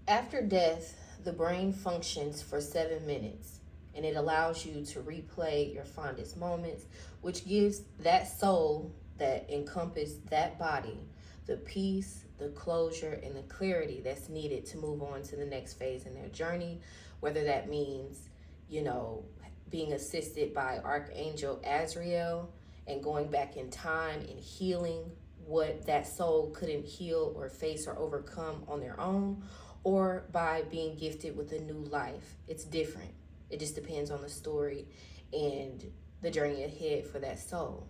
After death, the brain functions for 7 minutes, and it allows you to replay your fondest moments, which gives that soul that encompass that body the peace, the closure, and the clarity that's needed to move on to the next phase in their journey, whether that means, you know, being assisted by Archangel Azrael and going back in time and healing what that soul couldn't heal or face or overcome on their own, or by being gifted with a new life. It's different. It just depends on the story and the journey ahead for that soul.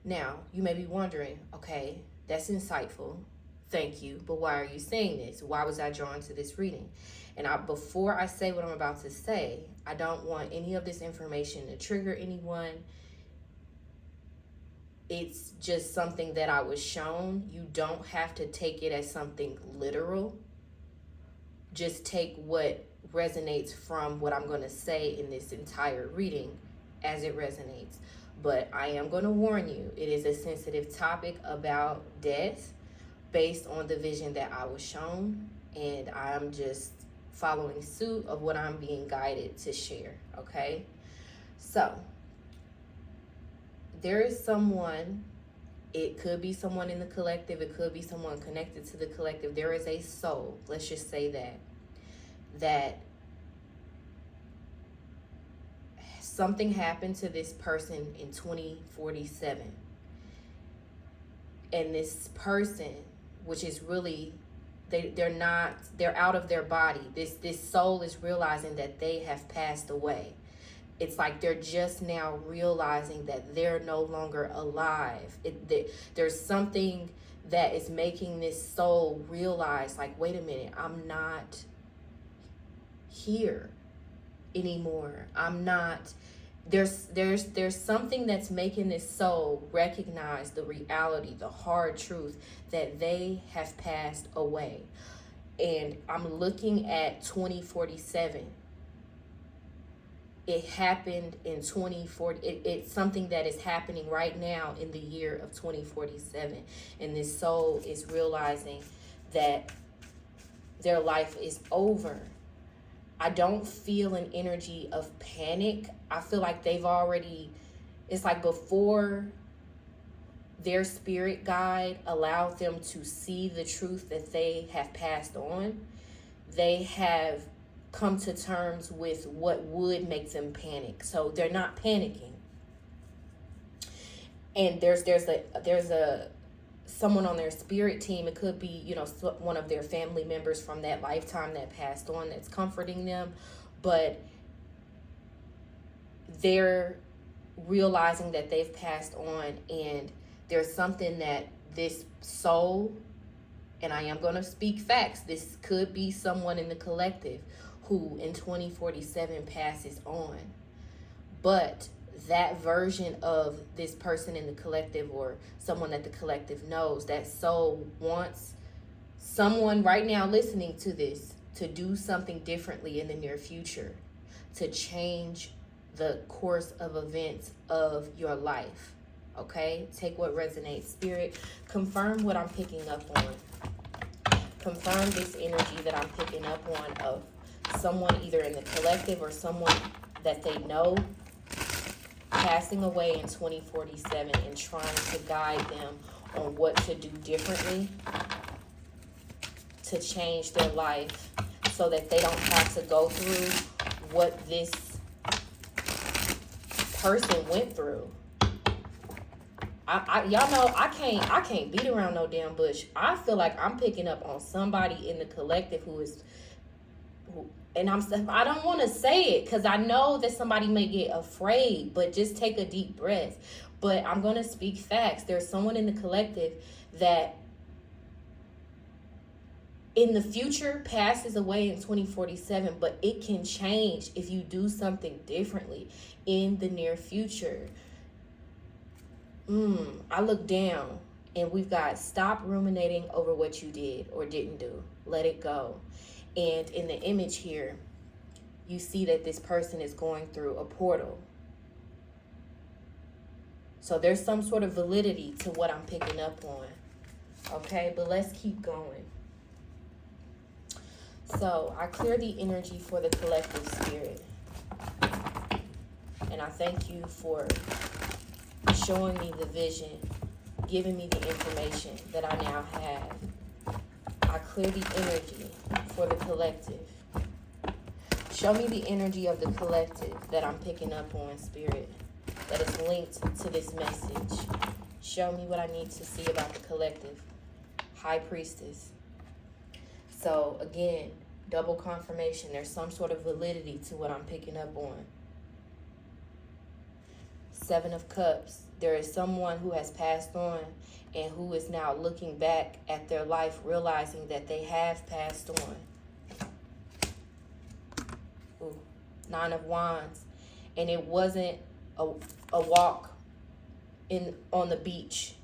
Now, you may be wondering, okay, that's insightful. Thank you. But why are you saying this? Why was I drawn to this reading? And before I say what I'm about to say, I don't want any of this information to trigger anyone. It's just something that I was shown. You don't have to take it as something literal. Just take what resonates from what I'm going to say in this entire reading as it resonates. But I am going to warn you, it is a sensitive topic about death based on the vision that I was shown, and I'm just following suit of what I'm being guided to share, okay? So, there is someone, it could be someone in the collective, it could be someone connected to the collective. There is a soul, let's just say that something happened to this person in 2047. And this person, which is really, they're out of their body. This soul is realizing that they have passed away. It's like they're just now realizing that they're no longer alive. There's something that is making this soul realize, like, wait a minute, I'm not here anymore. I'm not, there's something that's making this soul recognize the reality, the hard truth that they have passed away. And I'm looking at 2047. It happened in 2040. It's something that is happening right now in the year of 2047. And this soul is realizing that their life is over. I don't feel an energy of panic. I feel like they've already, it's like before their spirit guide allowed them to see the truth that they have passed on, they have come to terms with what would make them panic. So they're not panicking. And there's a someone on their spirit team. It could be, you know, one of their family members from that lifetime that passed on that's comforting them, but they're realizing that they've passed on, and there's something that this soul, and I am going to speak facts, this could be someone in the collective who in 2047 passes on, but that version of this person in the collective, or someone that the collective knows, that soul wants someone right now listening to this to do something differently in the near future, to change the course of events of your life. Okay? Take what resonates. Spirit, confirm what I'm picking up on. Confirm this energy that I'm picking up on of someone either in the collective or someone that they know passing away in 2047, and trying to guide them on what to do differently to change their life so that they don't have to go through what this person went through. Y'all know I can't beat around no damn bush. I feel like I'm picking up on somebody in the collective and I don't want to say it because I know that somebody may get afraid, but just take a deep breath. But I'm going to speak facts. There's someone in the collective that in the future passes away in 2047, but it can change if you do something differently in the near future. I look down and we've got stop ruminating over what you did or didn't do. Let it go. And in the image here, you see that this person is going through a portal. So there's some sort of validity to what I'm picking up on. Okay, but let's keep going. So I clear the energy for the collective spirit. And I thank you for showing me the vision, giving me the information that I now have. I clear the energy for the collective. Show me the energy of the collective that I'm picking up on, Spirit, that is linked to this message. Show me what I need to see about the collective. High Priestess. So again, double confirmation. There's some sort of validity to what I'm picking up on. Seven of Cups. There is someone who has passed on and who is now looking back at their life, realizing that they have passed on. Ooh. Nine of Wands. And it wasn't a walk on the beach.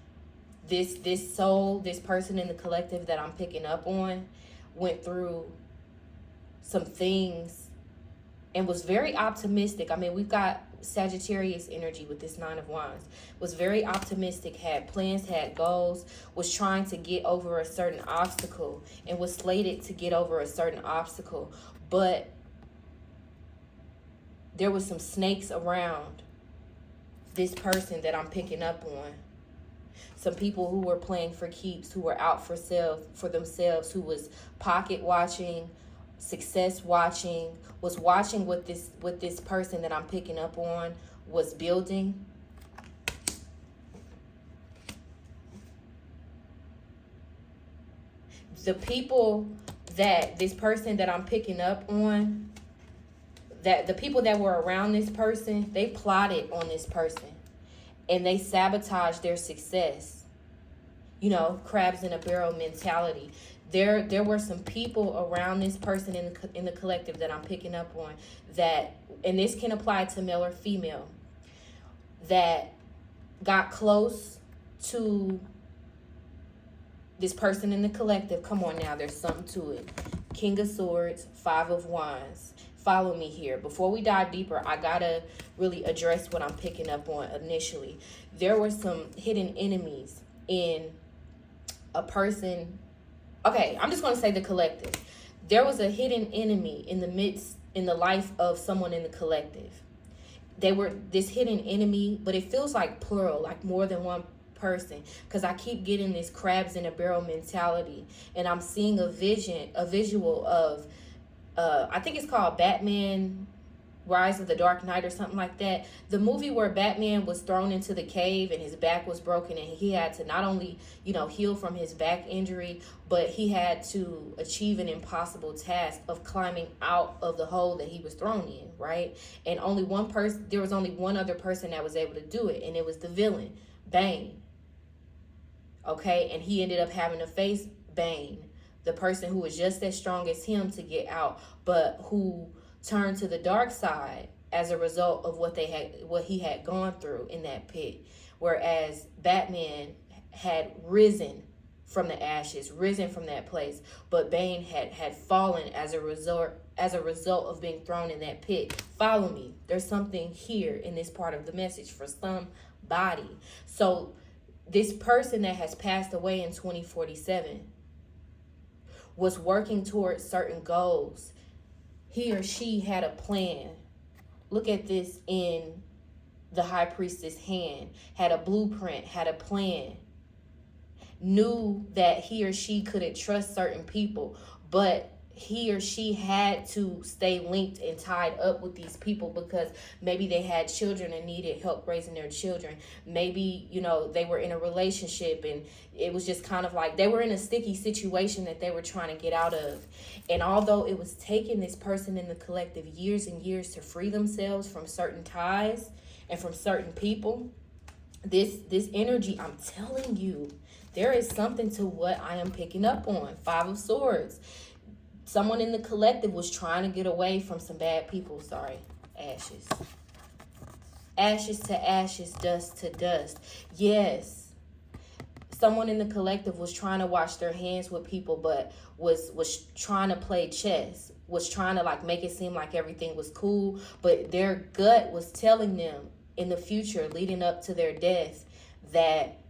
This soul, this person in the collective that I'm picking up on, went through some things and was very optimistic. I mean, we've got Sagittarius energy with this Nine of Wands. Was very optimistic, had plans, had goals, was trying to get over a certain obstacle and was slated to get over a certain obstacle. But there was some snakes around this person that I'm picking up on. Some people who were playing for keeps, who were out for themselves, who was pocket watching, success watching, was watching what this person that I'm picking up on was building. The people that this person that I'm picking up on, that the people that were around this person, they plotted on this person and they sabotaged their success. You know, crabs in a barrel mentality. There were some people around this person in the collective that I'm picking up on that, and this can apply to male or female, that got close to this person in the collective. Come on now, there's something to it. King of Swords, Five of Wands. Follow me here. Before we dive deeper, I gotta really address what I'm picking up on initially. There were some hidden enemies in a person. Okay, I'm just going to say the collective. There was a hidden enemy in the life of someone in the collective. They were this hidden enemy, but it feels like plural, like more than one person, because I keep getting this crabs in a barrel mentality, and I'm seeing a visual of, I think it's called Batman Rise of the Dark Knight or something like that. The movie where Batman was thrown into the cave and his back was broken and he had to not only, heal from his back injury, but he had to achieve an impossible task of climbing out of the hole that he was thrown in, right? And there was only one other person that was able to do it, and it was the villain, Bane. Okay, and he ended up having to face Bane, the person who was just as strong as him to get out, but who turned to the dark side as a result of what he had gone through in that pit. Whereas Batman had risen from the ashes, risen from that place, but Bane had fallen as a result of being thrown in that pit. Follow me. There's something here in this part of the message for somebody. So this person that has passed away in 2047 was working towards certain goals. He or she had a plan. Look at this in the High Priestess hand. Had a blueprint, had a plan. Knew that he or she couldn't trust certain people, but he or she had to stay linked and tied up with these people because maybe they had children and needed help raising their children. Maybe, they were in a relationship and it was just kind of like they were in a sticky situation that they were trying to get out of. And although it was taking this person in the collective years and years to free themselves from certain ties and from certain people, this energy, I'm telling you, there is something to what I am picking up on. Five of Swords. Someone in the collective was trying to get away from some bad people. Sorry. Ashes. Ashes to ashes, dust to dust. Yes. Someone in the collective was trying to wash their hands with people, but was trying to play chess. Was trying to make it seem like everything was cool. But their gut was telling them in the future, leading up to their death, that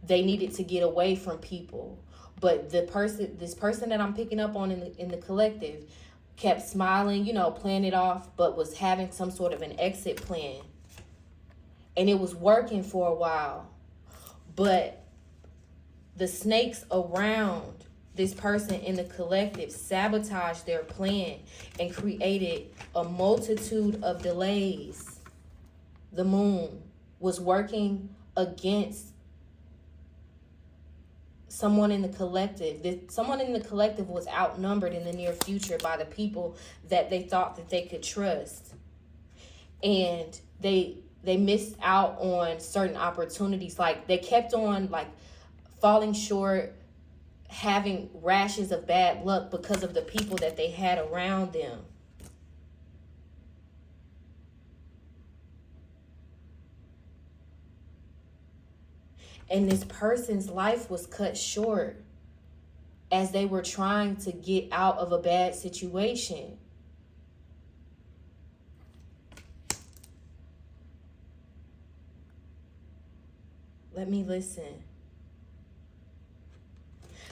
they needed to get away from people, But this person that I'm picking up on in the collective kept smiling, playing it off, but was having some sort of an exit plan. And it was working for a while. But the snakes around this person in the collective sabotaged their plan and created a multitude of delays. The moon was working against someone in the collective. Someone in the collective was outnumbered in the near future by the people that they thought that they could trust. And they missed out on certain opportunities. Like, they kept on falling short, having rashes of bad luck because of the people that they had around them. And this person's life was cut short as they were trying to get out of a bad situation. Let me listen.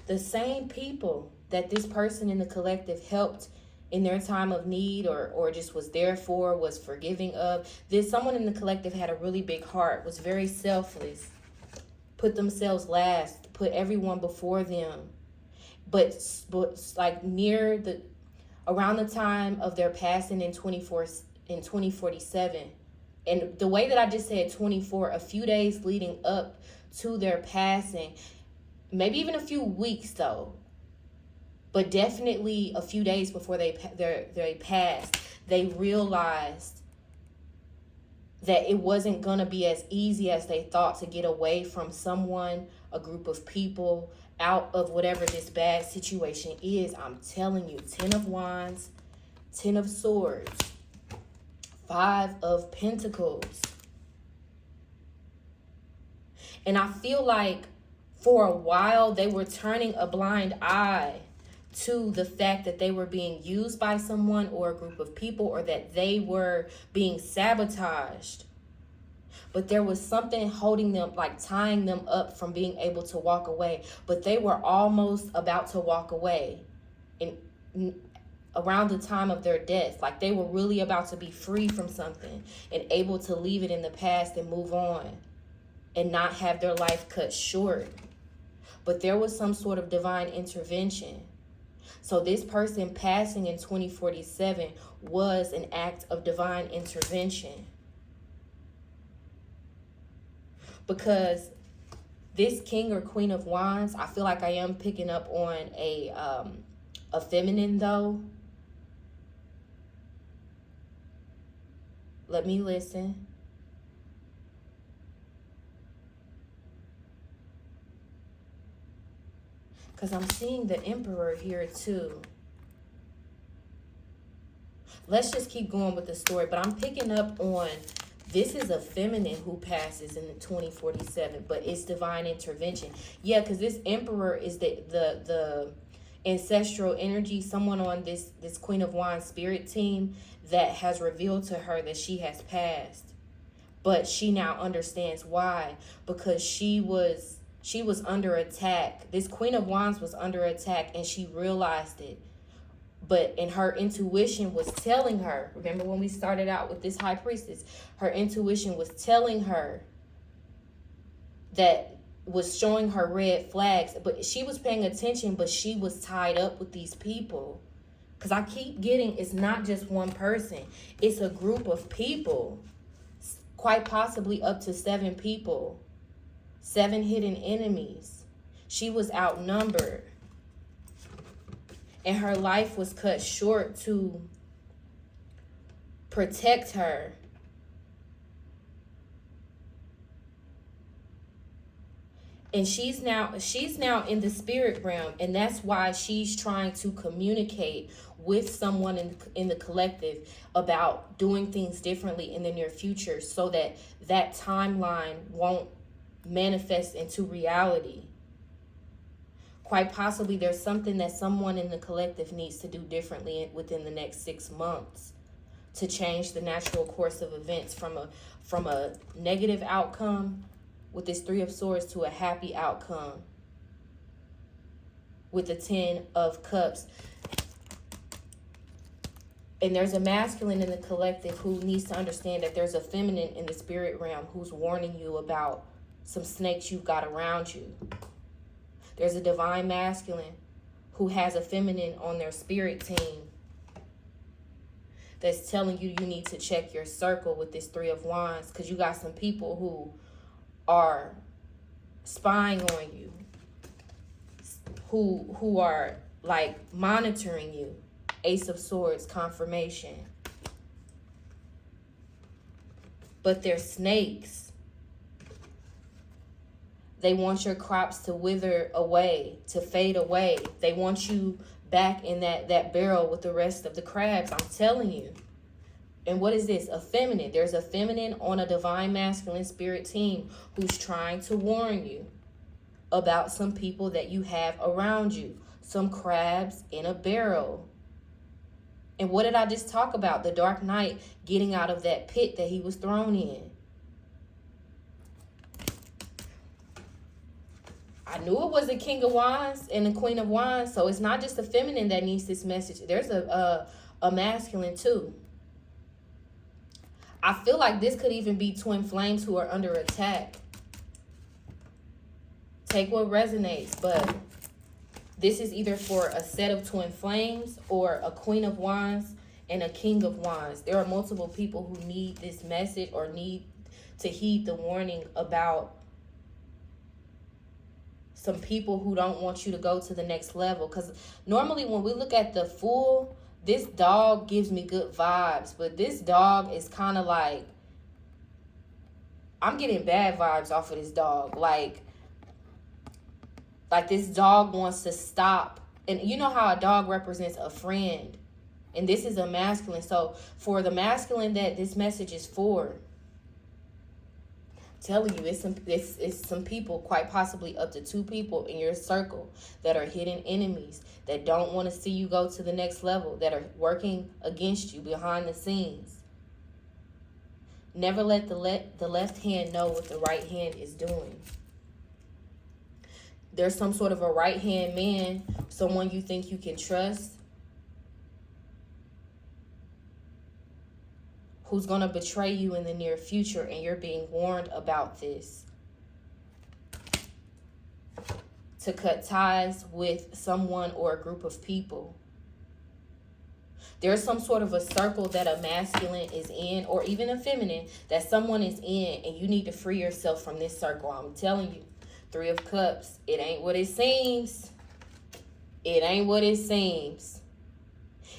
The same people that this person in the collective helped in their time of need or just was there for, was forgiving of. Someone in the collective had a really big heart, was very selfless, put themselves last, put everyone before them. But around the time of their passing in 2047, and the way that I just said 24, a few days leading up to their passing, maybe even a few weeks though, but definitely a few days before they passed, they realized that it wasn't going to be as easy as they thought to get away from someone, a group of people, out of whatever this bad situation is. I'm telling you, 10 of Wands, 10 of Swords, 5 of Pentacles. And I feel like for a while they were turning a blind eye to the fact that they were being used by someone or a group of people, or that they were being sabotaged. But there was something holding them, tying them up from being able to walk away. But they were almost about to walk away around the time of their death. They were really about to be free from something and able to leave it in the past and move on and not have their life cut short. But there was some sort of divine intervention. So this person passing in 2047 was an act of divine intervention. Because this King or Queen of Wands, I feel like I am picking up on a feminine though. Let me listen. Because I'm seeing the Emperor here too. Let's just keep going with the story. But I'm picking up on, this is a feminine who passes in the 2047. But it's divine intervention. Yeah, because this Emperor is the ancestral energy. Someone on this Queen of Wands spirit team that has revealed to her that she has passed. But she now understands why. Because she was under attack. This Queen of Wands was under attack and she realized it. And her intuition was telling her, remember when we started out with this High Priestess, her intuition was telling her that, was showing her red flags, but she was paying attention, but she was tied up with these people. Because I keep getting, it's not just one person, it's a group of people, quite possibly up to 7 people. 7 hidden enemies. She was outnumbered. And her life was cut short to protect her. And she's now in the spirit realm. And that's why she's trying to communicate with someone in the collective about doing things differently in the near future, so that timeline won't manifest into reality. Quite possibly there's something that someone in the collective needs to do differently within the next 6 months to change the natural course of events from a negative outcome with this 3 of Swords to a happy outcome. with the 10 of Cups. And there's a masculine in the collective who needs to understand that there's a feminine in the spirit realm who's warning you about some snakes you've got around you. There's a divine masculine who has a feminine on their spirit team that's telling you you need to check your circle with this 3 of Wands, because you got some people who are spying on you, who are like monitoring you. Ace of Swords, confirmation. But they're snakes. They want your crops to wither away, to fade away. They want you back in that barrel with the rest of the crabs. I'm telling you. And what is this? A feminine. There's a feminine on a divine masculine spirit team who's trying to warn you about some people that you have around you. Some crabs in a barrel. And what did I just talk about? The Dark Knight getting out of that pit that he was thrown in. I knew it was a King of Wands and a Queen of Wands. So it's not just a feminine that needs this message. There's a masculine too. I feel like this could even be twin flames who are under attack. Take what resonates, but this is either for a set of twin flames or a Queen of Wands and a King of Wands. There are multiple people who need this message or need to heed the warning about some people who don't want you to go to the next level. Because normally when we look at the Fool, this dog gives me good vibes. But this dog is kind of like, I'm getting bad vibes off of this dog. Like this dog wants to stop. And you know how a dog represents a friend. And this is a masculine. So for the masculine that this message is for, I'm telling you, it's some people, quite possibly up to 2 people in your circle that are hidden enemies, that don't want to see you go to the next level, that are working against you behind the scenes. Never let the left hand know what the right hand is doing. There's some sort of a right-hand man, someone you think you can trust, who's going to betray you in the near future, and you're being warned about this. To cut ties with someone or a group of people. There's some sort of a circle that a masculine is in, or even a feminine, that someone is in, and you need to free yourself from this circle. I'm telling you. 3 of Cups. It ain't what it seems. It ain't what it seems.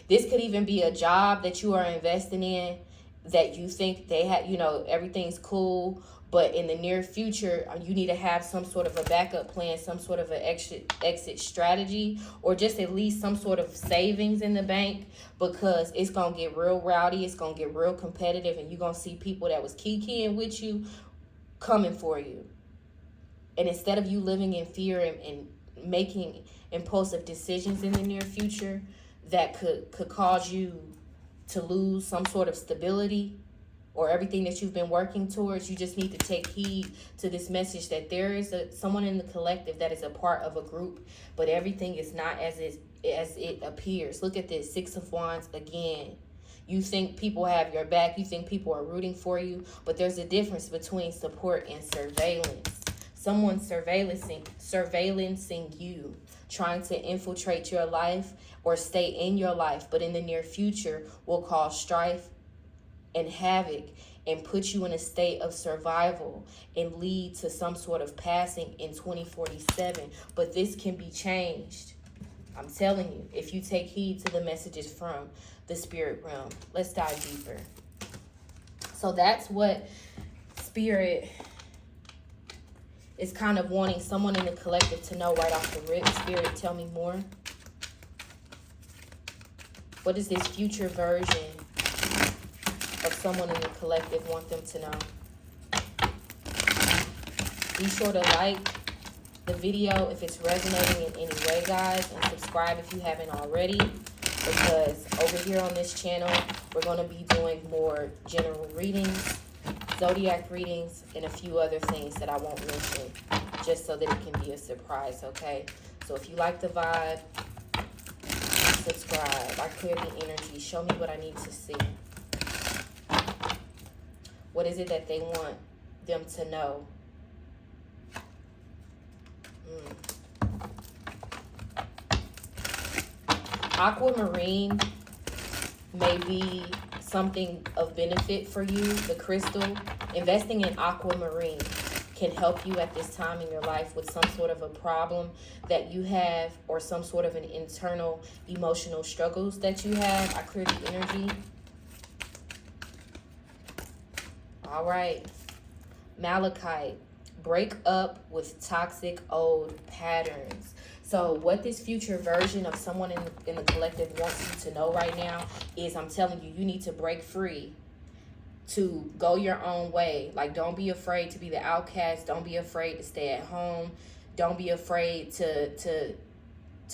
This could even be a job that you are investing in that you think they have, everything's cool. But in the near future, you need to have some sort of a backup plan, some sort of an exit strategy, or just at least some sort of savings in the bank, because it's going to get real rowdy. It's going to get real competitive, and you're going to see people that was kikiing with you coming for you. And instead of you living in fear and making impulsive decisions in the near future that could cause you to lose some sort of stability or everything that you've been working towards, you just need to take heed to this message that there is someone in the collective that is a part of a group, but everything is not as it appears. Look at this, 6 of Wands again. You think people have your back. You think people are rooting for you, but there's a difference between support and surveillance. Someone surveillancing you, trying to infiltrate your life or stay in your life, but in the near future will cause strife and havoc and put you in a state of survival and lead to some sort of passing in 2047. But this can be changed. I'm telling you, if you take heed to the messages from the spirit realm. Let's dive deeper. So that's what Spirit is kind of wanting someone in the collective to know right off the rip. Spirit, tell me more. What does this future version of someone in the collective want them to know? Be sure to like the video if it's resonating in any way, guys, and subscribe if you haven't already, because over here on this channel, we're going to be doing more general readings, zodiac readings, and a few other things that I won't mention, just so that it can be a surprise, okay? So So if you like the vibe, subscribe. I clear the energy. Show me what I need to see. What is it that they want them to know? Aquamarine may be something of benefit for you, the crystal. Investing in aquamarine can help you at this time in your life with some sort of a problem that you have, or some sort of an internal emotional struggles that you have. I clear the energy. All right. Malachite. Break up with toxic old patterns. So what this future version of someone in the collective wants you to know right now is, I'm telling you, you need to break free, to go your own way. Like, don't be afraid to be the outcast. Don't be afraid to stay at home. Don't be afraid to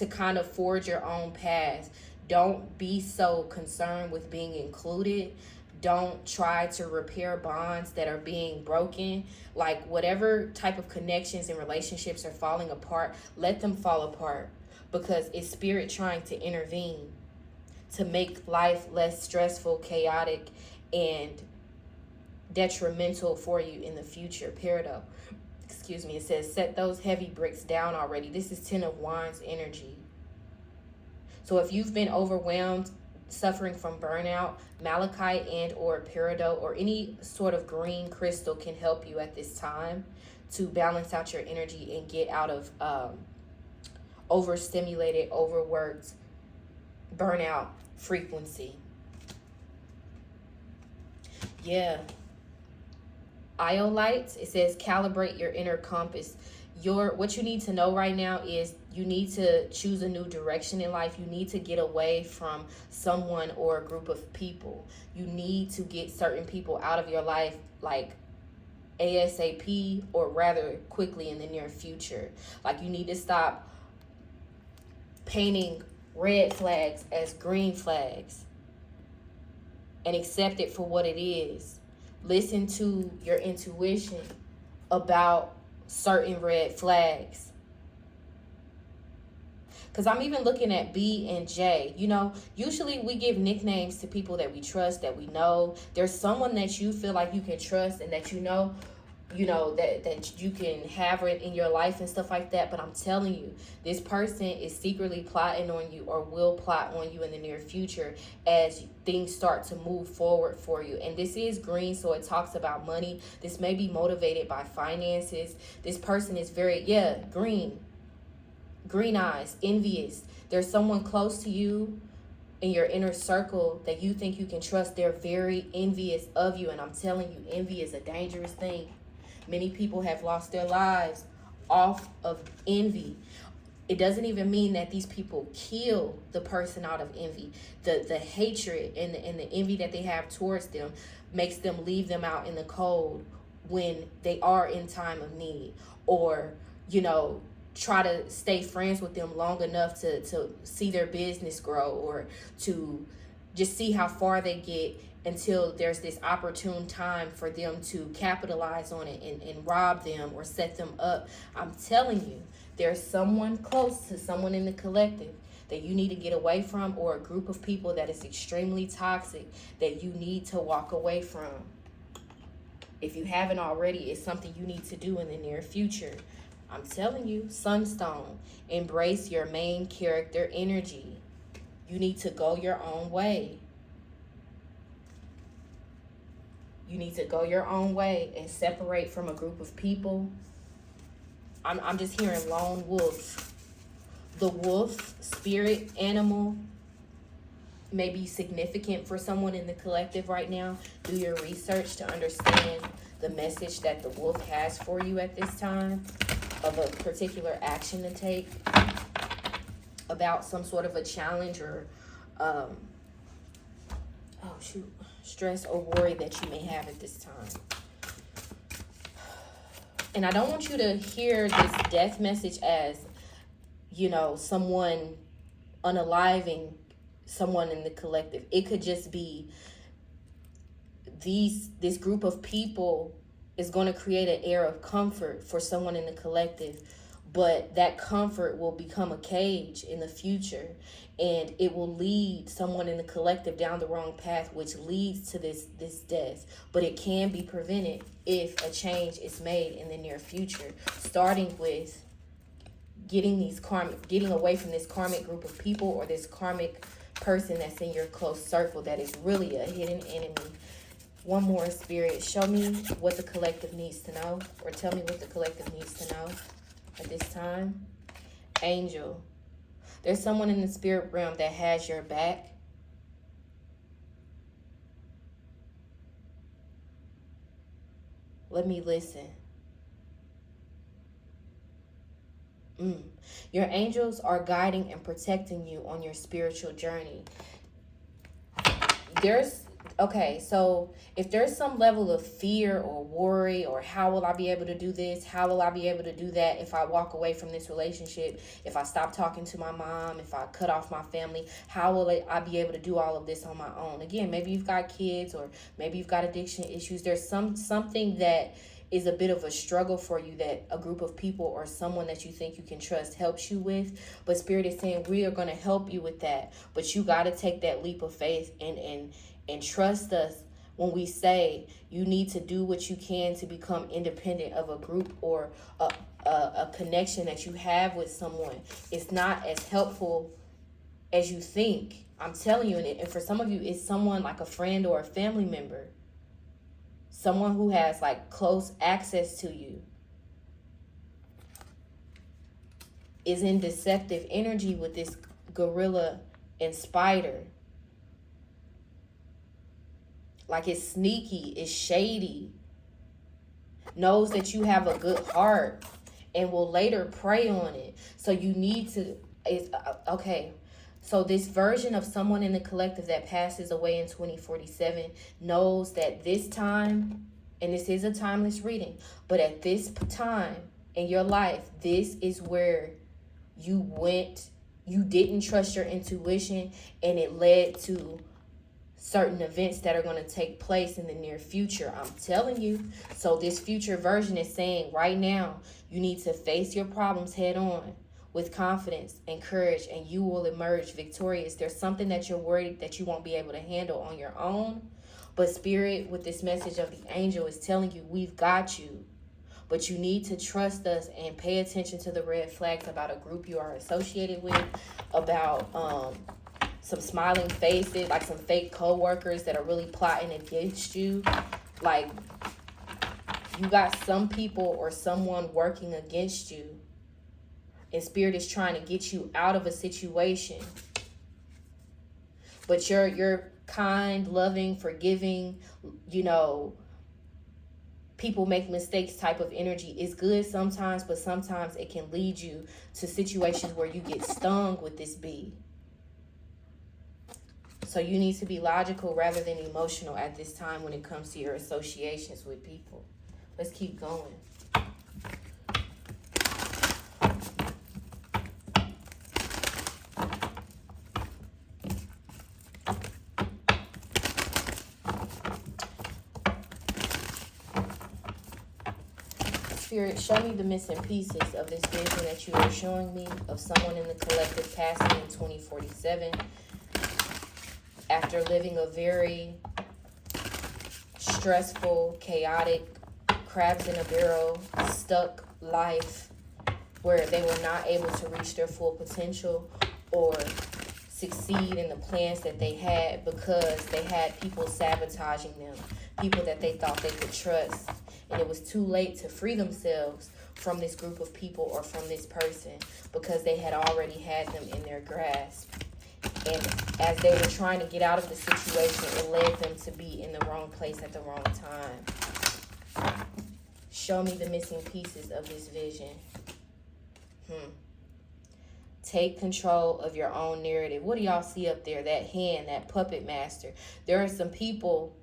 kind of forge your own path. Don't be so concerned with being included. Don't try to repair bonds that are being broken. Like, whatever type of connections and relationships are falling apart, let them fall apart, because it's spirit trying to intervene to make life less stressful, chaotic, and detrimental for you in the future. Peridot. Excuse me. It says, set those heavy bricks down already. This is 10 of Wands energy. So if you've been overwhelmed, suffering from burnout, malachite and or peridot or any sort of green crystal can help you at this time to balance out your energy and get out of overstimulated, overworked, burnout frequency. Yeah. Iolite, it says calibrate your inner compass. What you need to know right now is you need to choose a new direction in life. You need to get away from someone or a group of people. You need to get certain people out of your life, like ASAP, or rather quickly in the near future. Like, you need to stop painting red flags as green flags and accept it for what it is. Listen to your intuition about certain red flags. Because I'm even looking at B and J. You know, usually we give nicknames to people that we trust, that we know. There's someone that you feel like you can trust and that you know that you can have it in your life and stuff like that. But I'm telling you, this person is secretly plotting on you, or will plot on you in the near future as things start to move forward for you. And this is green, so it talks about money. This may be motivated by finances. This person is very, green eyes, envious. There's someone close to you in your inner circle that you think you can trust. They're very envious of you. And I'm telling you, envy is a dangerous thing. Many people have lost their lives off of envy. It doesn't even mean that these people kill the person out of envy. The hatred and the envy that they have towards them makes them leave them out in the cold when they are in time of need, or, try to stay friends with them long enough to see their business grow, or to just see how far they get until there's this opportune time for them to capitalize on it and rob them or set them up. I'm telling you, there's someone close to someone in the collective that you need to get away from, or a group of people that is extremely toxic that you need to walk away from. If you haven't already, it's something you need to do in the near future. I'm telling you, Sunstone, embrace your main character energy. You need to go your own way. You need to go your own way and separate from a group of people. I'm just hearing lone wolf. The wolf spirit animal may be significant for someone in the collective right now. Do your research to understand the message that the wolf has for you at this time, of a particular action to take about some sort of a challenge or stress or worry that you may have at this time. And I don't want you to hear this death message as, someone unaliving someone in the collective. It could just be this group of people is going to create an air of comfort for someone in the collective but that comfort will become a cage in the future, and it will lead someone in the collective down the wrong path, which leads to this death. But it can be prevented if a change is made in the near future, starting with getting away from this karmic group of people, or this karmic person that's in your close circle that is really a hidden enemy. One more, Spirit. Show me what the collective needs to know, or tell me what the collective needs to know at this time. Angel. There's someone in the spirit realm that has your back. Let me listen. Your angels are guiding and protecting you on your spiritual journey. So if there's some level of fear or worry, or how will I be able to do this? How will I be able to do that if I walk away from this relationship? If I stop talking to my mom, if I cut off my family, how will I be able to do all of this on my own? Again, maybe you've got kids, or maybe you've got addiction issues. There's something that is a bit of a struggle for you that a group of people or someone that you think you can trust helps you with. But Spirit is saying we are going to help you with that. But you got to take that leap of faith and trust us when we say you need to do what you can to become independent of a group or a connection that you have with someone. It's not as helpful as you think. I'm telling you, and for some of you, it's someone like a friend or a family member. Someone who has like close access to you is in deceptive energy with this gorilla and spider. Like, it's sneaky, it's shady, knows that you have a good heart and will later prey on it. So you need to, so this version of someone in the collective that passes away in 2047 knows that this time, and this is a timeless reading, but at this time in your life, this is where you didn't trust your intuition, and it led to certain events that are going to take place in the near future. I'm telling you. So this future version is saying right now, you need to face your problems head on with confidence and courage, and you will emerge victorious. There's something that you're worried that you won't be able to handle on your own, but Spirit, with this message of the angel, is telling you we've got you. But you need to trust us and pay attention to the red flags about a group you are associated with, about some smiling faces, like some fake co-workers that are really plotting against you. Like, you got some people or someone working against you, and Spirit is trying to get you out of a situation. But you're kind, loving, forgiving, people make mistakes type of energy is good sometimes, but sometimes it can lead you to situations where you get stung with this bee. So you need to be logical rather than emotional at this time when it comes to your associations with people. Let's keep going. Spirit, show me the missing pieces of this vision that you are showing me of someone in the collective passing in 2047 after living a very stressful, chaotic, crabs in a barrel, stuck life where they were not able to reach their full potential or succeed in the plans that they had because they had people sabotaging them, people that they thought they could trust. And it was too late to free themselves from this group of people or from this person because they had already had them in their grasp. And as they were trying to get out of the situation, it led them to be in the wrong place at the wrong time. Show me the missing pieces of this vision. Take control of your own narrative. What do y'all see up there? That hand, that puppet master. There are some people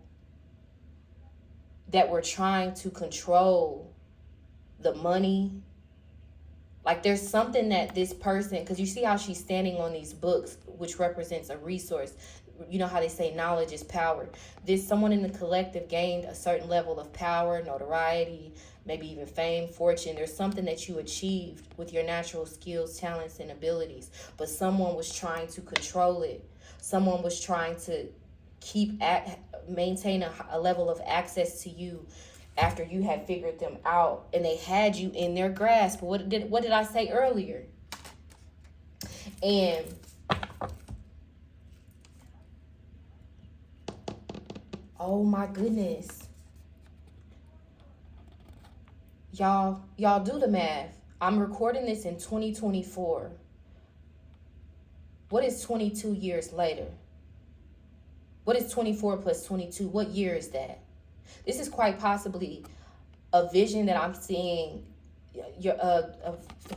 that were trying to control the money. Like, there's something that this person, because you see how she's standing on these books, which represents a resource. You know how they say knowledge is power. Someone in the collective gained a certain level of power, notoriety, maybe even fame, fortune. There's something that you achieved with your natural skills, talents, and abilities, but someone was trying to control it. Someone was trying to maintain a level of access to you after you had figured them out, and they had you in their grasp. What did I say earlier? And oh my goodness. Y'all do the math. I'm recording this in 2024. What is 22 years later? What is 24 plus 22? What year is that? This is quite possibly a vision that I'm seeing.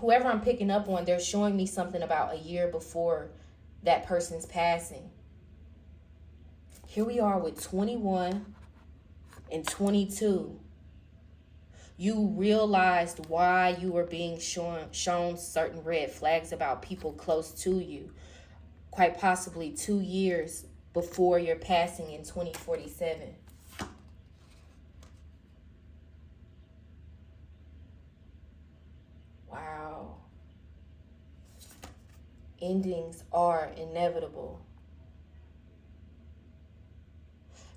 Whoever I'm picking up on, they're showing me something about a year before that person's passing. Here we are with 21 and 22. You realized why you were being shown certain red flags about people close to you, quite possibly 2 years before your passing in 2047. Wow. Endings are inevitable.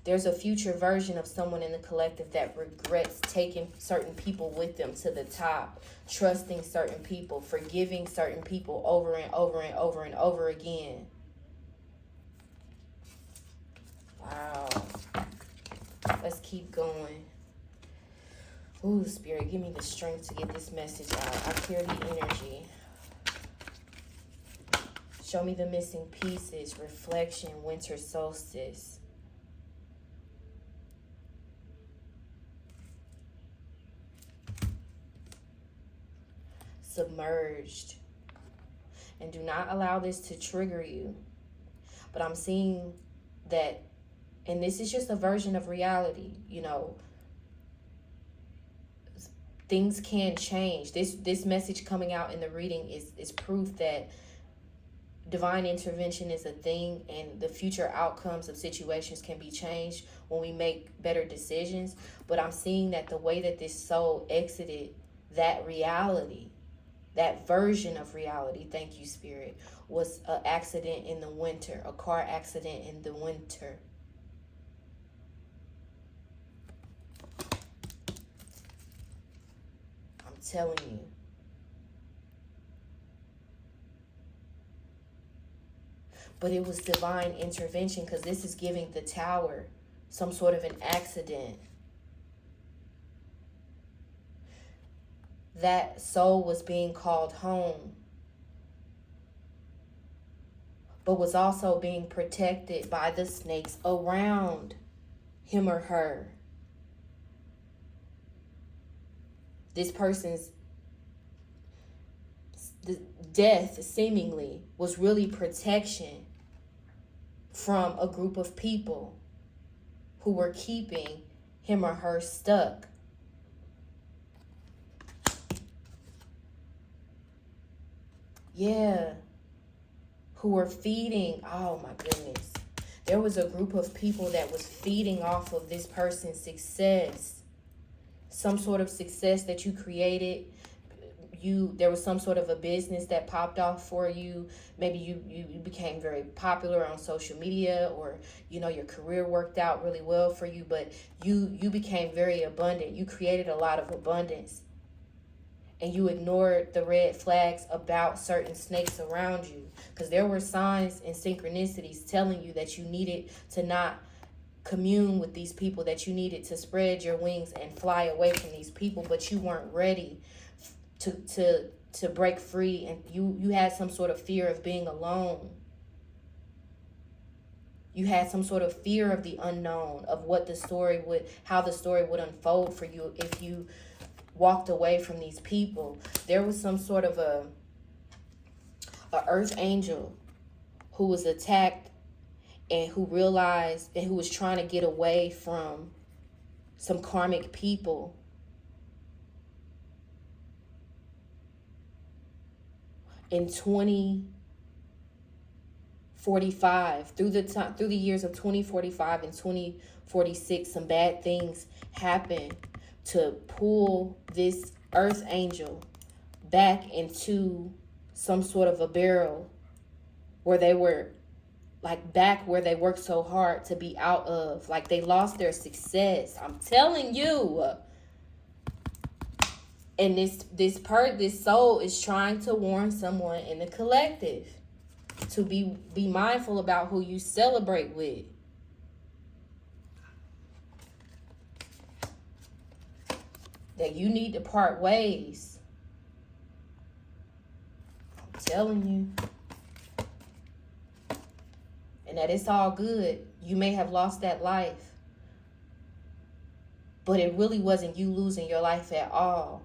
There's a future version of someone in the collective that regrets taking certain people with them to the top, trusting certain people, forgiving certain people over and over and over and over again. Wow. Let's keep going. Ooh, Spirit, give me the strength to get this message out. I clear the energy. Show me the missing pieces. Reflection, winter solstice. Submerged. And do not allow this to trigger you. But I'm seeing that, and this is just a version of reality, you know, things can change. This message coming out in the reading is proof that divine intervention is a thing, and the future outcomes of situations can be changed when we make better decisions. But I'm seeing that the way that this soul exited that reality, that version of reality, thank you, Spirit, was an accident in the winter, a car accident in the winter. I'm telling you. But it was divine intervention, because this is giving the tower some sort of an accident. That soul was being called home, but was also being protected by the snakes around him or her. This person's death seemingly was really protection from a group of people who were keeping him or her stuck. Yeah, who were feeding, oh my goodness. There was a group of people that was feeding off of this person's success. Some sort of success that you created. There was some sort of a business that popped off for you. Maybe you became very popular on social media, or, you know, your career worked out really well for you, but you became very abundant. You created a lot of abundance. And you ignored the red flags about certain snakes around you, because there were signs and synchronicities telling you that you needed to not commune with these people, that you needed to spread your wings and fly away from these people, but you weren't ready to break free, and you had some sort of fear of being alone. You had some sort of fear of the unknown, of how the story would unfold for you if you walked away from these people. There was some sort of a earth angel who was attacked, and who realized, and who was trying to get away from some karmic people. In 2045, through the years of 2045 and 2046, some bad things happened. to pull this earth angel back into some sort of a barrel where they were, like, back where they worked so hard to be out of. Like, they lost their success. I'm telling you. And this soul is trying to warn someone in the collective to be mindful about who you celebrate with. That you need to part ways. I'm telling you. And that it's all good. You may have lost that life. But it really wasn't you losing your life at all.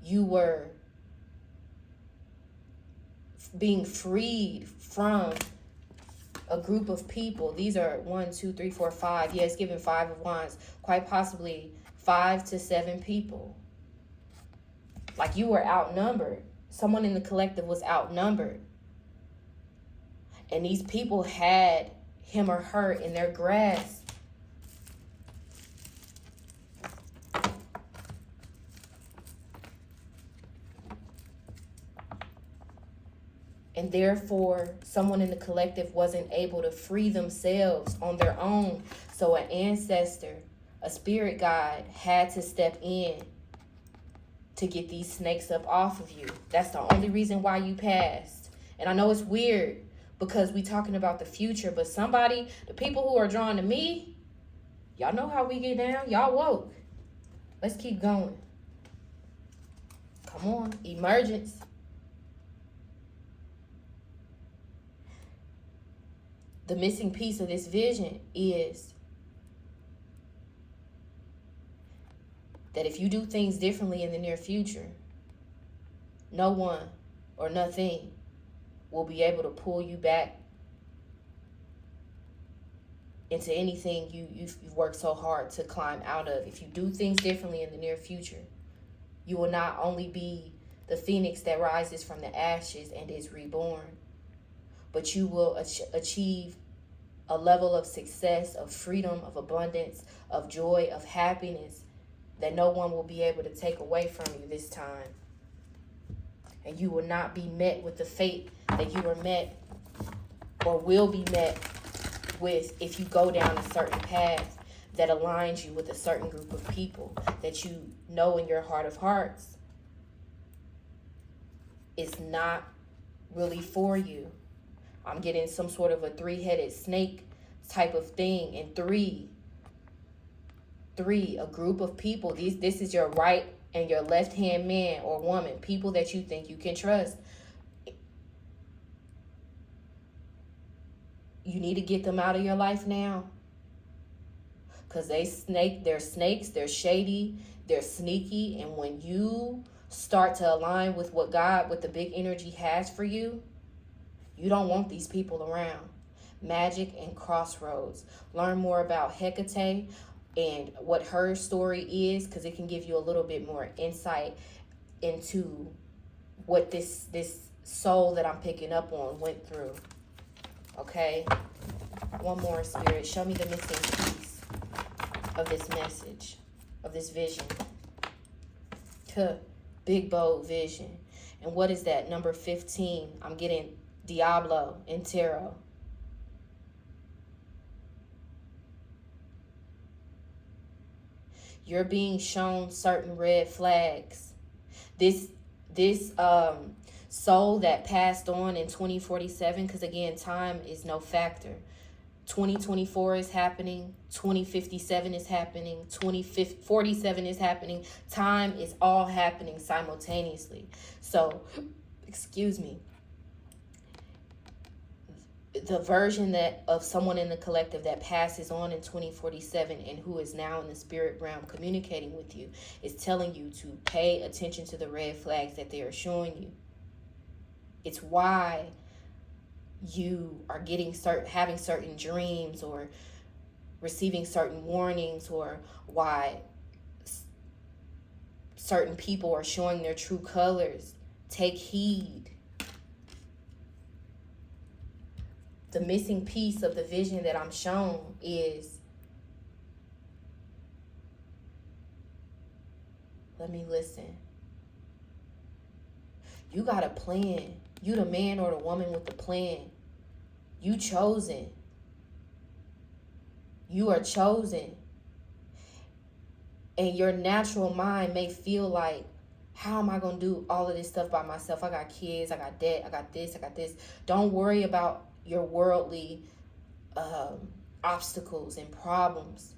You were being freed from a group of people. These are 1, 2, 3, 4, 5. Yeah, it's given 5 of Wands. Quite possibly 5 to 7 people. Like, you were outnumbered. Someone in the collective was outnumbered. And these people had him or her in their grasp. And therefore, someone in the collective wasn't able to free themselves on their own. So an ancestor, a spirit guide, had to step in to get these snakes up off of you. That's the only reason why you passed. And I know it's weird because we talking about the future, but the people who are drawn to me, y'all know how we get down. Y'all woke. Let's keep going. Come on. Emergence. The missing piece of this vision is that if you do things differently in the near future, no one or nothing will be able to pull you back into anything you've worked so hard to climb out of. If you do things differently in the near future, you will not only be the phoenix that rises from the ashes and is reborn, but you will achieve a level of success, of freedom, of abundance, of joy, of happiness that no one will be able to take away from you this time. And you will not be met with the fate that you were met or will be met with if you go down a certain path that aligns you with a certain group of people that you know in your heart of hearts is not really for you. I'm getting some sort of a 3-headed snake type of thing. And three, a group of people. This is your right and your left-hand man or woman, people that you think you can trust. You need to get them out of your life now. Because they're snakes, they're shady, they're sneaky. And when you start to align with what God, with the big energy has for you, you don't want these people around. Magic and crossroads. Learn more about Hecate and what her story is, because it can give you a little bit more insight into what this soul that I'm picking up on went through. Okay? One more, Spirit. Show me the missing piece of this message, of this vision. Big, bold vision. And what is that? Number 15. I'm getting Diablo in tarot. You're being shown certain red flags. This soul that passed on in 2047, because again, time is no factor. 2024 is happening. 2057 is happening. 2047 is happening. Time is all happening simultaneously. So, excuse me. The version of someone in the collective that passes on in 2047 and who is now in the spirit realm communicating with you is telling you to pay attention to the red flags that they are showing you. It's why you are having certain dreams or receiving certain warnings, or why certain people are showing their true colors. Take heed. The missing piece of the vision that I'm shown is Let me listen. You got a plan. You the man or the woman with the plan. You chosen. You are chosen. And your natural mind may feel like, how am I going to do all of this stuff by myself? I got kids, I got debt, I got this, I got this. Don't worry about your worldly obstacles and problems.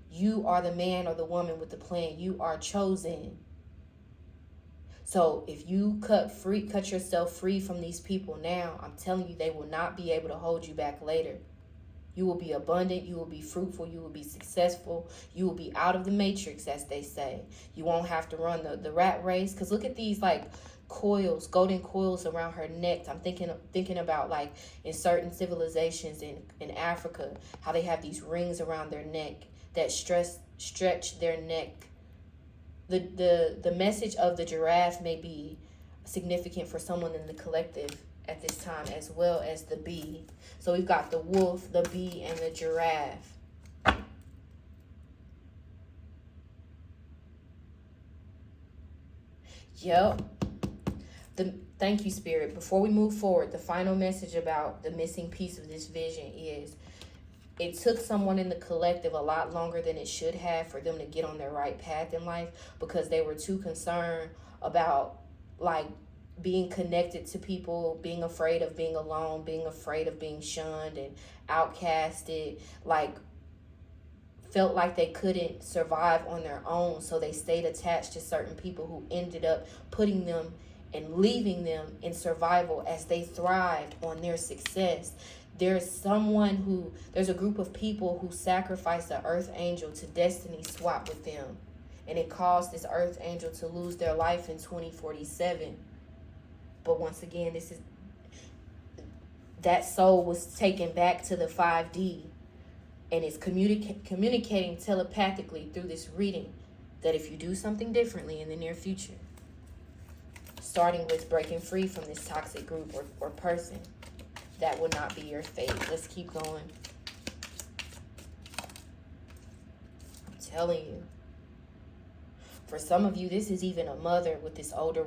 You are the man or the woman with the plan. You are chosen. So if you cut yourself free from these people now, I'm telling you, they will not be able to hold you back later. You will be abundant. You will be fruitful. You will be successful. You will be out of the matrix, as they say. You won't have to run the rat race. Because look at these like coils, golden coils around her neck. I'm thinking about like in certain civilizations in Africa, how they have these rings around their neck that stretch their neck. The message of the giraffe may be significant for someone in the collective at this time, as well as the bee. So we've got the wolf, the bee, and the giraffe. Yep. Thank you, Spirit. Before we move forward, the final message about the missing piece of this vision is, it took someone in the collective a lot longer than it should have for them to get on their right path in life, because they were too concerned about like being connected to people, being afraid of being alone, being afraid of being shunned and outcasted, like felt like they couldn't survive on their own. So they stayed attached to certain people who ended up putting them and leaving them in survival as they thrived on their success. There's a group of people who sacrificed the earth angel to destiny swap with them. And it caused this earth angel to lose their life in 2047. But once again, that soul was taken back to the 5D. And it's communicating telepathically through this reading that if you do something differently in the near future, starting with breaking free from this toxic group or person, that will not be your fate. Let's keep going. I'm telling you. For some of you, this is even a mother with this older,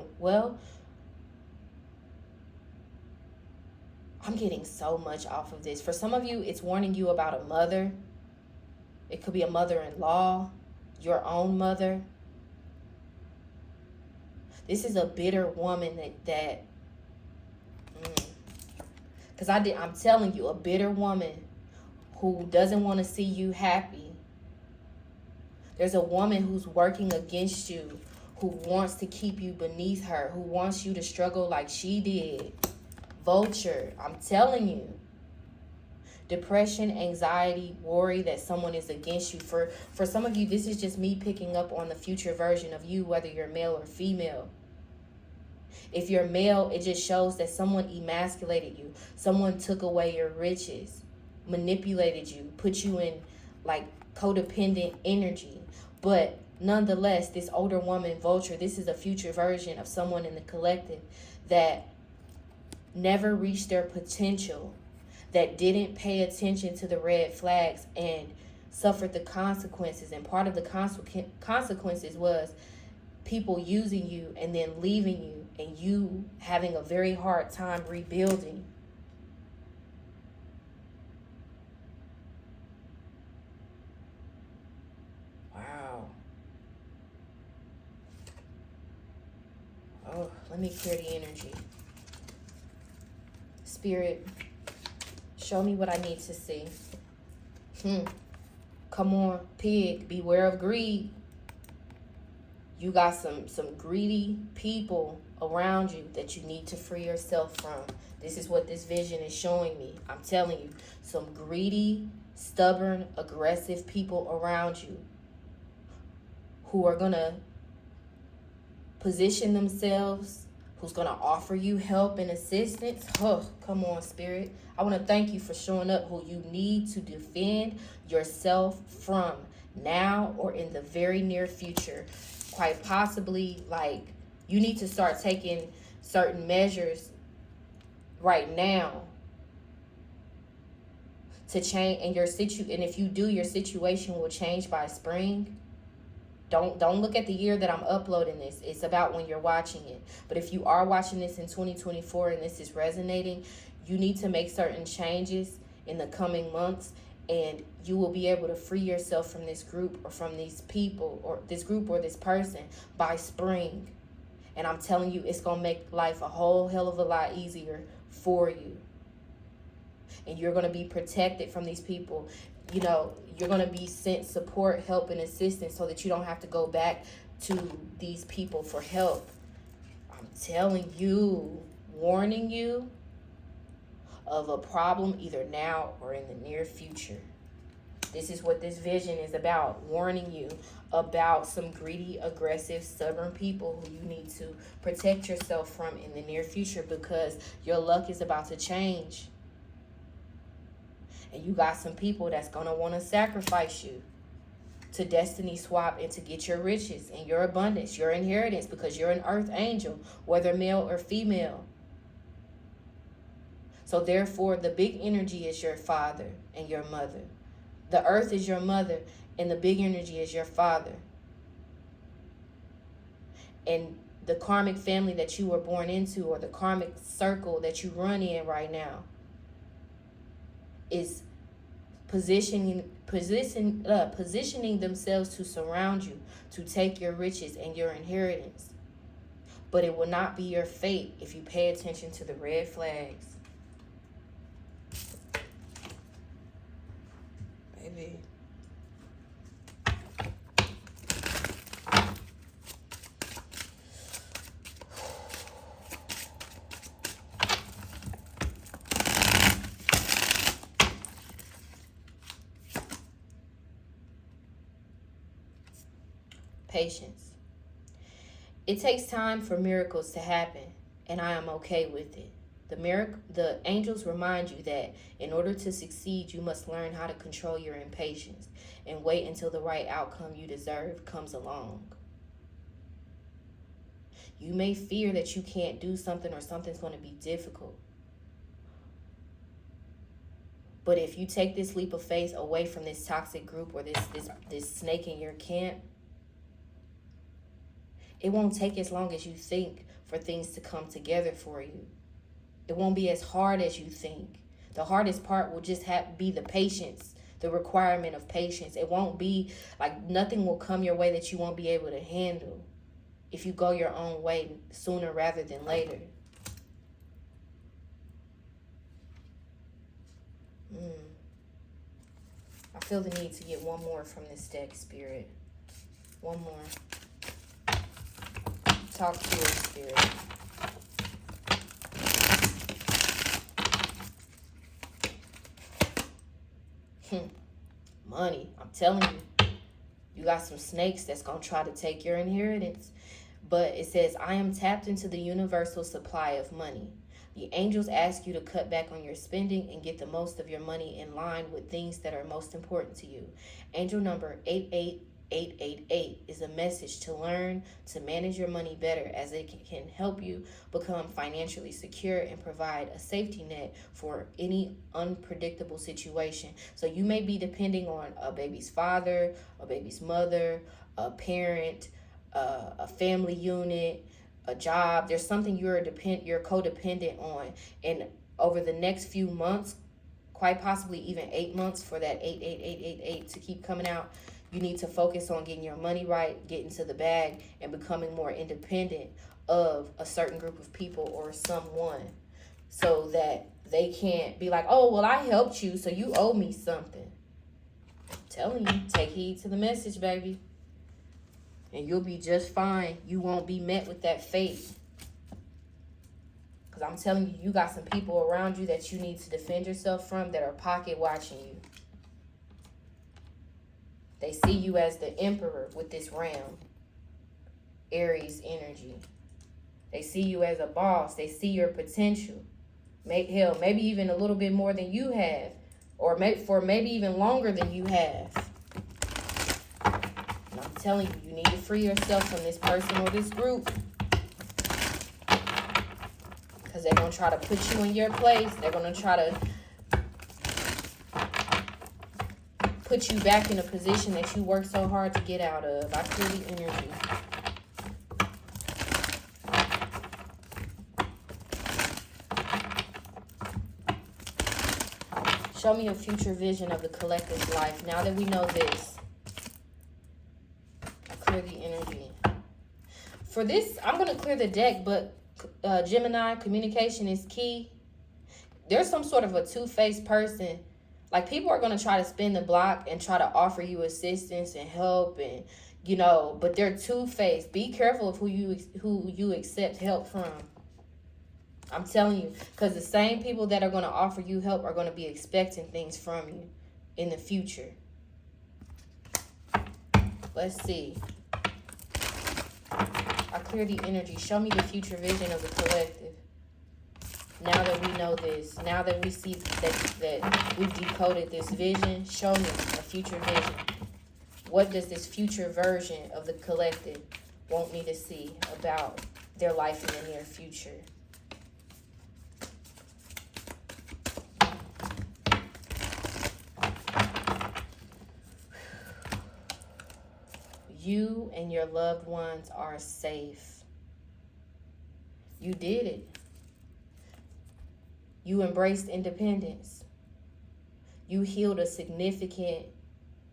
I'm getting so much off of this. For some of you, it's warning you about a mother. It could be a mother-in-law, your own mother. This is a bitter woman because I'm telling you, a bitter woman who doesn't want to see you happy. There's a woman who's working against you, who wants to keep you beneath her, who wants you to struggle like she did. Vulture, I'm telling you. Depression, anxiety, worry that someone is against you. For some of you, this is just me picking up on the future version of you, whether you're male or female. If you're male, it just shows that someone emasculated you. Someone took away your riches, manipulated you, put you in like codependent energy. But nonetheless, this older woman, vulture, this is a future version of someone in the collective that never reached their potential, that didn't pay attention to the red flags and suffered the consequences. And part of the consequences was people using you and then leaving you, and you having a very hard time rebuilding. Wow. Oh, let me clear the energy. Spirit, show me what I need to see. Come on, pig, beware of greed. You got some greedy people around you that you need to free yourself from. This is what this vision is showing me. I'm telling you, some greedy, stubborn, aggressive people around you who are going to position themselves, who's going to offer you help and assistance. Oh, come on, Spirit. I want to thank you for showing up who you need to defend yourself from now or in the very near future. Quite possibly, like, you need to start taking certain measures right now to change, and and if you do, your situation will change by spring. Don't look at the year that I'm uploading this. It's about when you're watching it. But if you are watching this in 2024 and this is resonating, you need to make certain changes in the coming months, and you will be able to free yourself from this group or from these people or this group or this person by spring. And I'm telling you, it's going to make life a whole hell of a lot easier for you. And you're going to be protected from these people. You know, you're going to be sent support, help, and assistance so that you don't have to go back to these people for help. I'm telling you, warning you of a problem either now or in the near future. This is what this vision is about, warning you about some greedy, aggressive, stubborn people who you need to protect yourself from in the near future, because your luck is about to change. And you got some people that's going to want to sacrifice you to destiny swap and to get your riches and your abundance, your inheritance, because you're an earth angel, whether male or female. So therefore, the big energy is your father and your mother. The earth is your mother, and the big energy is your father. And the karmic family that you were born into, or the karmic circle that you run in right now, is positioning themselves to surround you, to take your riches and your inheritance. But it will not be your fate if you pay attention to the red flags. Baby. Patience. It takes time for miracles to happen, and I am okay with it. The angels remind you that in order to succeed, you must learn how to control your impatience and wait until the right outcome you deserve comes along. You may fear that you can't do something or something's going to be difficult. But if you take this leap of faith away from this toxic group or this snake in your camp, it won't take as long as you think for things to come together for you. It won't be as hard as you think. The hardest part will just be the patience, the requirement of patience. It won't be like nothing will come your way that you won't be able to handle if you go your own way sooner rather than later. I feel the need to get one more from this deck, Spirit. One more. Talk to your Spirit. Money. I'm telling you. You got some snakes that's going to try to take your inheritance. But it says, I am tapped into the universal supply of money. The angels ask you to cut back on your spending and get the most of your money in line with things that are most important to you. Angel number 88888 is a message to learn to manage your money better, as it can help you become financially secure and provide a safety net for any unpredictable situation. So you may be depending on a baby's father, a baby's mother, a parent, a family unit, a job. There's something you're codependent on, and over the next few months, quite possibly even 8 months, for that 88888 to keep coming out, you need to focus on getting your money right, getting to the bag, and becoming more independent of a certain group of people or someone, so that they can't be like, oh, well, I helped you, so you owe me something. I'm telling you, take heed to the message, baby. And you'll be just fine. You won't be met with that fate. Because I'm telling you, you got some people around you that you need to defend yourself from that are pocket watching you. They see you as the emperor with this ram. Aries energy. They see you as a boss. They see your potential. Maybe even a little bit more than you have. Or maybe even longer than you have. And I'm telling you, you need to free yourself from this person or this group. Because they're going to try to put you in your place. They're going to try to put you back in a position that you worked so hard to get out of. I feel the energy. Show me a future vision of the collective's life. Now that we know this, I clear the energy. For this, I'm going to clear the deck, but Gemini, communication is key. There's some sort of a two-faced person. Like, people are going to try to spin the block and try to offer you assistance and help, and, you know, but they're two-faced. Be careful of who you accept help from. I'm telling you, because the same people that are going to offer you help are going to be expecting things from you in the future. Let's see. I clear the energy. Show me the future vision of the collective. Now that we know this, now that we see that we've decoded this vision, show me a future vision. What does this future version of the collective want me to see about their life in the near future? You and your loved ones are safe. You did it. You embraced independence. You healed a significant,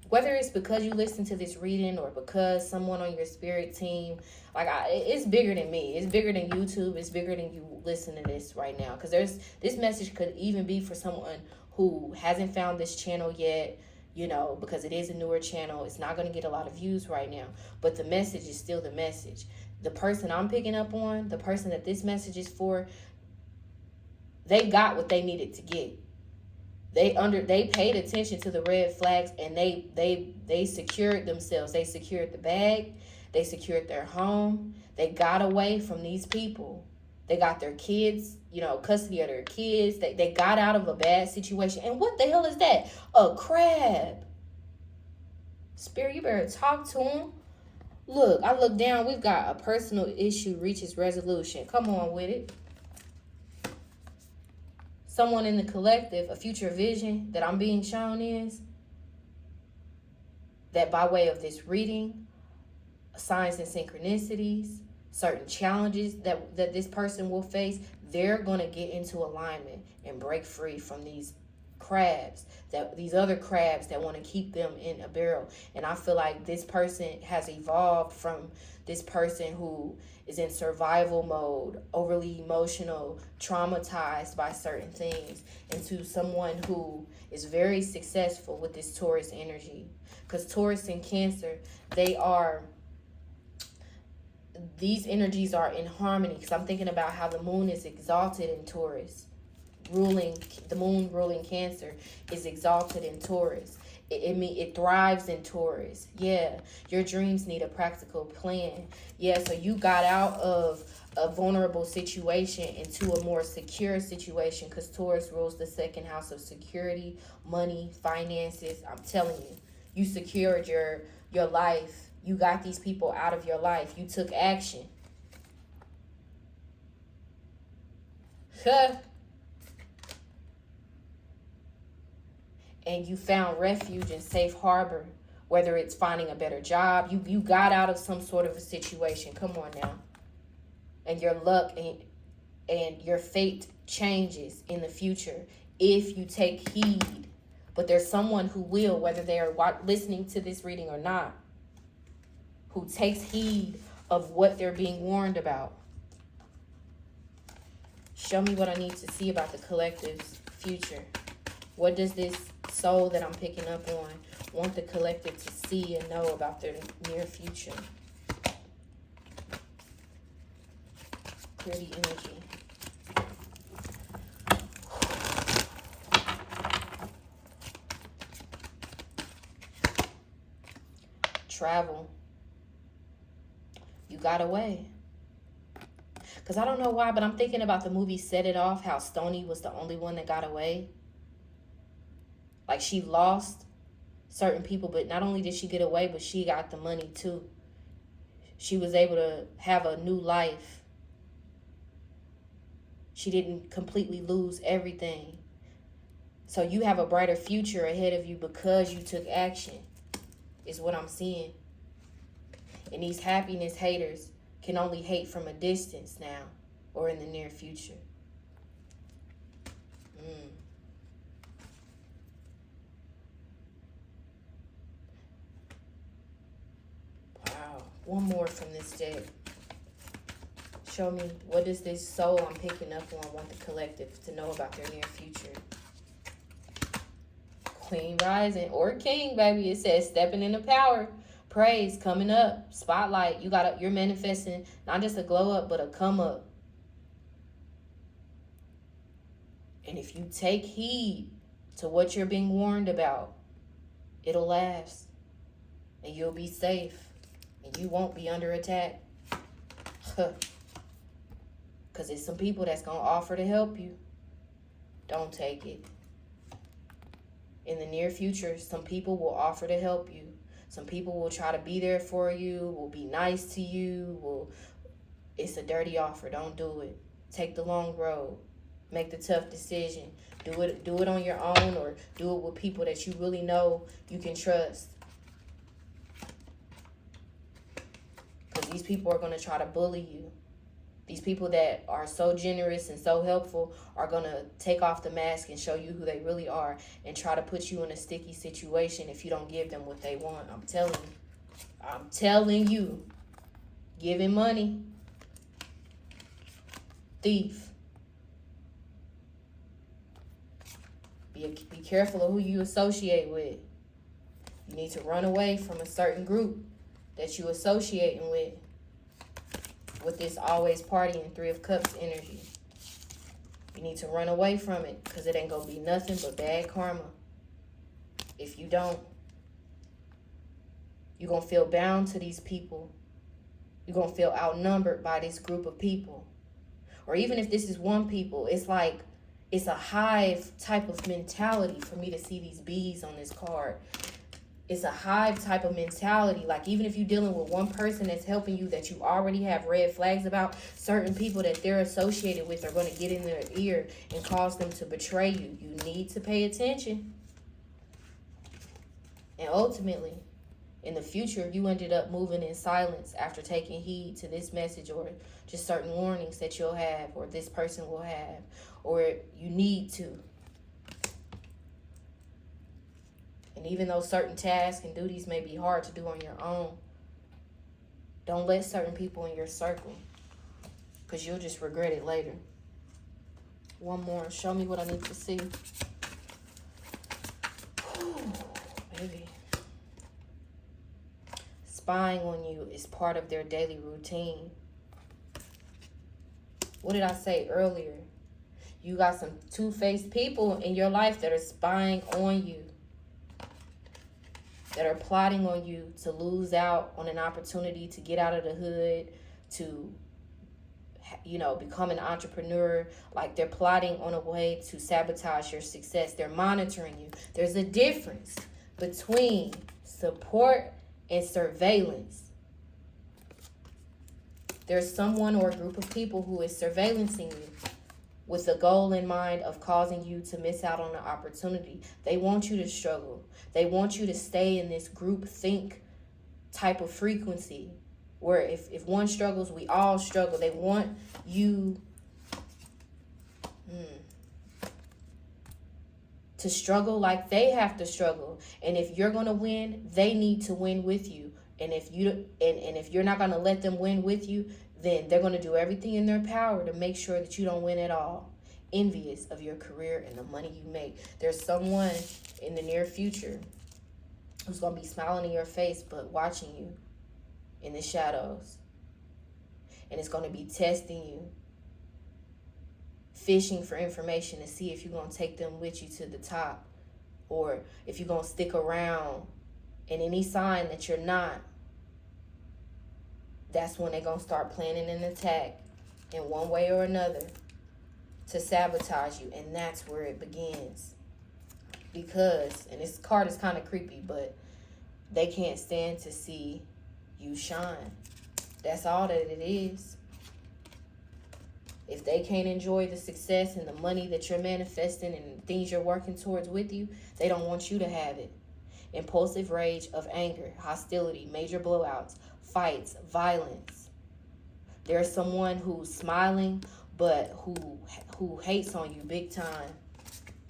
whether it's because you listened to this reading or because someone on your spirit team, like, it's bigger than me. It's bigger than YouTube. It's bigger than you listening to this right now. Because this message could even be for someone who hasn't found this channel yet, you know, because it is a newer channel. It's not going to get a lot of views right now. But the message is still the message. The person I'm picking up on, the person that this message is for, they got what they needed to get. They paid attention to the red flags, and they secured themselves. They secured the bag. They secured their home. They got away from these people. They got their kids, you know, custody of their kids. They got out of a bad situation. And what the hell is that? A crab. Spirit, you better talk to him. Look, I look down. We've got a personal issue reaches resolution. Come on with it. Someone in the collective, a future vision that I'm being shown is that by way of this reading, signs and synchronicities, certain challenges that this person will face, they're going to get into alignment and break free from these crabs, these other crabs that want to keep them in a barrel. And I feel like this person has evolved from this person who is in survival mode, overly emotional, traumatized by certain things, into someone who is very successful with this Taurus energy. Because Taurus and Cancer, these energies are in harmony. Because I'm thinking about how the moon is exalted in Taurus. The moon ruling Cancer is exalted in Taurus. It thrives in Taurus. Yeah, your dreams need a practical plan. Yeah, so you got out of a vulnerable situation into a more secure situation, because Taurus rules the second house of security, money, finances. I'm telling you, you secured your life. You got these people out of your life. You took action. And you found refuge and safe harbor, whether it's finding a better job. You got out of some sort of a situation. Come on now. And your luck and your fate changes in the future if you take heed. But there's someone who will, whether they are listening to this reading or not, who takes heed of what they're being warned about. Show me what I need to see about the collective's future. What does this soul that I'm picking up on want the collective to see and know about their near future? Clear the energy. Travel. You got away. Because I don't know why, but I'm thinking about the movie Set It Off, how Stoney was the only one that got away. Like, she lost certain people, but not only did she get away, but she got the money too. She was able to have a new life. She didn't completely lose everything. So you have a brighter future ahead of you because you took action, is what I'm seeing. And these happiness haters can only hate from a distance now or in the near future. Wow. One more from this deck. Show me, what does this soul I'm picking up on want the collective to know about their near future? Queen rising or king, baby. It says stepping into power. Praise coming up. Spotlight. You're manifesting not just a glow up, but a come up. And if you take heed to what you're being warned about, it'll last. And you'll be safe. And you won't be under attack. Because it's some people that's going to offer to help you. Don't take it. In the near future, some people will offer to help you. Some people will try to be there for you, will be nice to you. It's a dirty offer. Don't do it. Take the long road. Make the tough decision. Do it on your own, or do it with people that you really know you can trust. Because these people are going to try to bully you. These people that are so generous and so helpful are going to take off the mask and show you who they really are and try to put you in a sticky situation if you don't give them what they want. I'm telling you. Giving money. Thief. Be careful of who you associate with. You need to run away from a certain group that you associating with this always partying 3 of Cups energy. You need to run away from it because it ain't going to be nothing but bad karma. If you don't, you're going to feel bound to these people. You're going to feel outnumbered by this group of people. Or even if this is one people, it's like it's a hive type of mentality for me to see these bees on this card. It's a hive type of mentality. Like, even if you're dealing with one person that's helping you that you already have red flags about, certain people that they're associated with are going to get in their ear and cause them to betray you. You need to pay attention. And ultimately, in the future, you ended up moving in silence after taking heed to this message or just certain warnings that you'll have or this person will have or you need to. And even though certain tasks and duties may be hard to do on your own, don't let certain people in your circle, because you'll just regret it later. One more. Show me what I need to see. Whew, baby. Spying on you is part of their daily routine. What did I say earlier? You got some two-faced people in your life that are spying on you, that are plotting on you to lose out on an opportunity to get out of the hood, to, become an entrepreneur. Like, they're plotting on a way to sabotage your success. They're monitoring you. There's a difference between support and surveillance. There's someone or a group of people who is surveillancing you with the goal in mind of causing you to miss out on the opportunity. They want you to struggle. They want you to stay in this group think type of frequency where if one struggles, we all struggle. They want you to struggle like they have to struggle. And if you're going to win, they need to win with you. And if you're not going to let them win with you, then they're going to do everything in their power to make sure that you don't win at all. Envious of your career and the money you make. There's someone in the near future who's going to be smiling in your face but watching you in the shadows. And it's going to be testing you, fishing for information to see if you're going to take them with you to the top or if you're going to stick around. And any sign that you're not, that's when they're going to start planning an attack in one way or another to sabotage you. And that's where it begins. Because, and this card is kind of creepy, but they can't stand to see you shine. That's all that it is. If they can't enjoy the success and the money that you're manifesting and things you're working towards with you, they don't want you to have it. Impulsive rage of anger, hostility, major blowouts, fights, violence. There's someone who's smiling but who hates on you big time.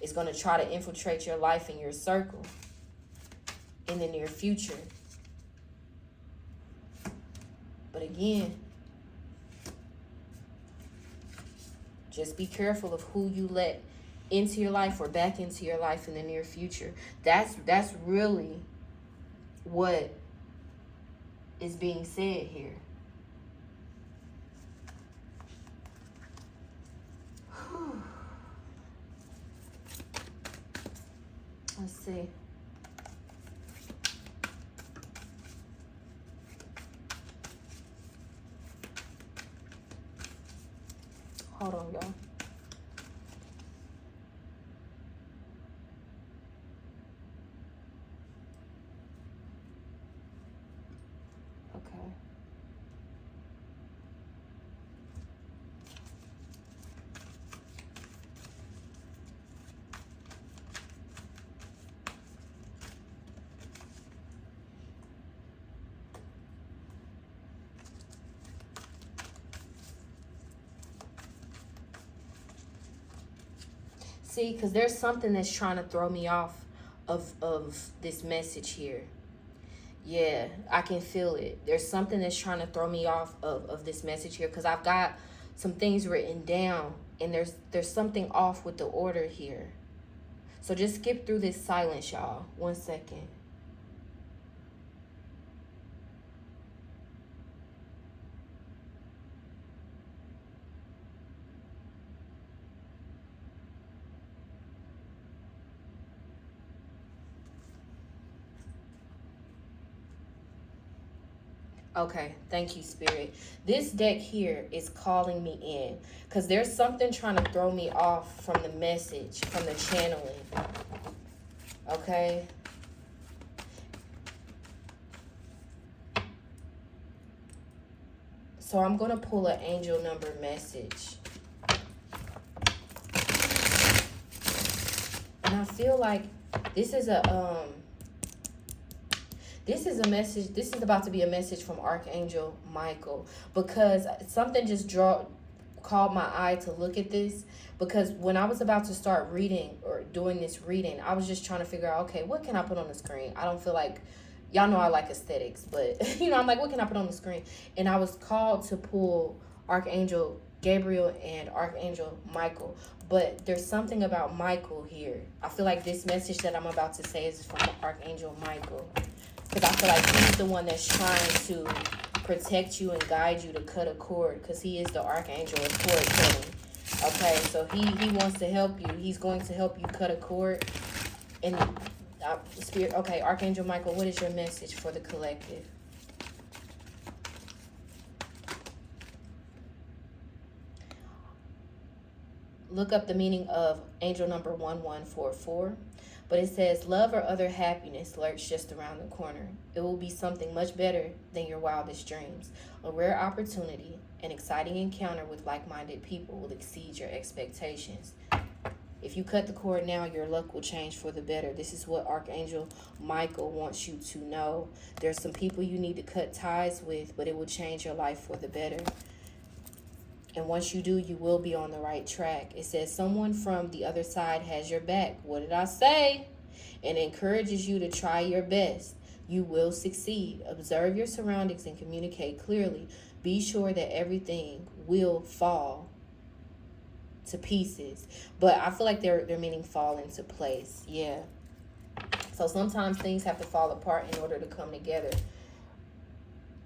Is going to try to infiltrate your life and your circle in the near future. But again, just be careful of who you let into your life or back into your life in the near future. That's really what is being said here. Let's see. Hold on, y'all. Okay. See, because there's something that's trying to throw me off of this message here. Yeah, I can feel it. There's something that's trying to throw me off of this message here, because I've got some things written down and there's something off with the order here. So just skip through this silence, y'all. 1 second. Okay, thank you, Spirit. This deck here is calling me in because there's something trying to throw me off from the message, from the channeling. Okay. So I'm going to pull an angel number message. And I feel like this is a message. This is about to be a message from Archangel Michael, because something just called my eye to look at this. Because when I was about to start reading or doing this reading, I was just trying to figure out, okay, what can I put on the screen? I don't feel like, y'all know I like aesthetics, but I'm like, what can I put on the screen? And I was called to pull Archangel Gabriel and Archangel Michael. But there's something about Michael here. I feel like this message that I'm about to say is from Archangel Michael. Because I feel like he's the one that's trying to protect you and guide you to cut a cord. Because he is the Archangel of cord cutting. Okay, so he wants to help you. He's going to help you cut a cord. And Spirit. Okay, Archangel Michael, what is your message for the collective? Look up the meaning of angel number 1144. But it says, love or other happiness lurks just around the corner. It will be something much better than your wildest dreams. A rare opportunity, an exciting encounter with like-minded people will exceed your expectations. If you cut the cord now, your luck will change for the better. This is what Archangel Michael wants you to know. There's some people you need to cut ties with, but it will change your life for the better. And once you do, you will be on the right track. It says someone from the other side has your back. What did I say? And encourages you to try your best. You will succeed. Observe your surroundings and communicate clearly. Be sure that everything will fall to pieces. But I feel like they're meaning fall into place. Yeah. So sometimes things have to fall apart in order to come together.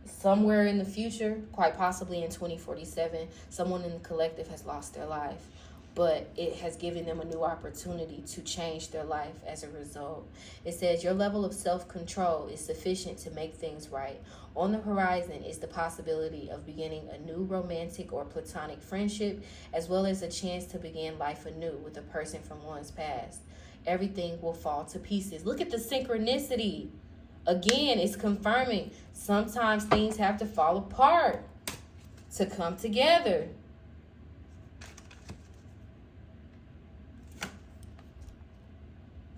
Somewhere in the future, quite possibly in 2047, someone in the collective has lost their life, but it has given them a new opportunity to change their life as a result. It says your level of self-control is sufficient to make things right. On the horizon is the possibility of beginning a new romantic or platonic friendship, as well as a chance to begin life anew with a person from one's past. Everything will fall to pieces. Look at the synchronicity. Again, it's confirming sometimes things have to fall apart to come together.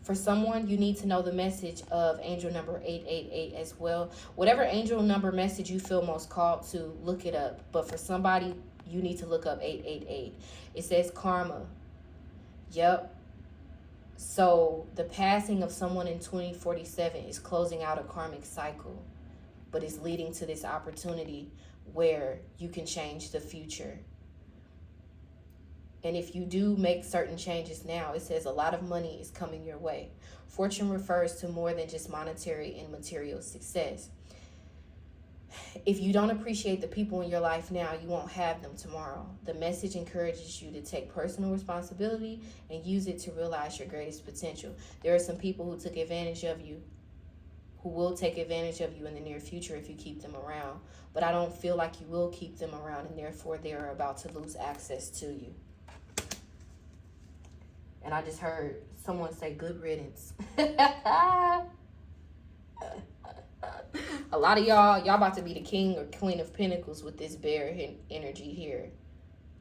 For someone, you need to know the message of angel number 888 as well. Whatever angel number message you feel most called to, look it up. But for somebody, you need to look up 888. It says karma. Yep. So the passing of someone in 2047 is closing out a karmic cycle, but it's leading to this opportunity where you can change the future. And if you do make certain changes now, it says a lot of money is coming your way. Fortune refers to more than just monetary and material success. If you don't appreciate the people in your life now, you won't have them tomorrow. The message encourages you to take personal responsibility and use it to realize your greatest potential. There are some people who took advantage of you, who will take advantage of you in the near future if you keep them around. But I don't feel like you will keep them around, and therefore they are about to lose access to you. And I just heard someone say good riddance. A lot of y'all about to be the king or queen of pentacles with this bear energy here.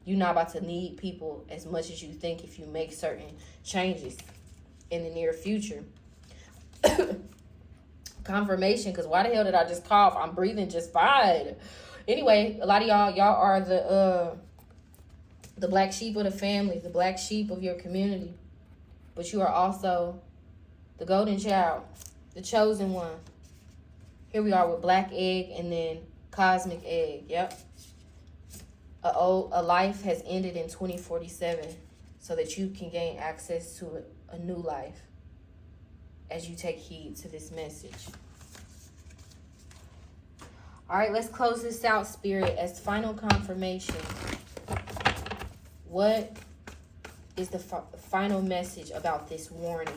You're not about to need people as much as you think if you make certain changes in the near future. Confirmation, because why the hell did I just cough? I'm breathing just fine. Anyway, a lot of y'all are the black sheep of the family, the black sheep of your community. But you are also the golden child, the chosen one. Here we are with black egg and then cosmic egg. Yep. A life has ended in 2047 so that you can gain access to a new life as you take heed to this message. All right, let's close this out, Spirit, as final confirmation. What is the final message about this warning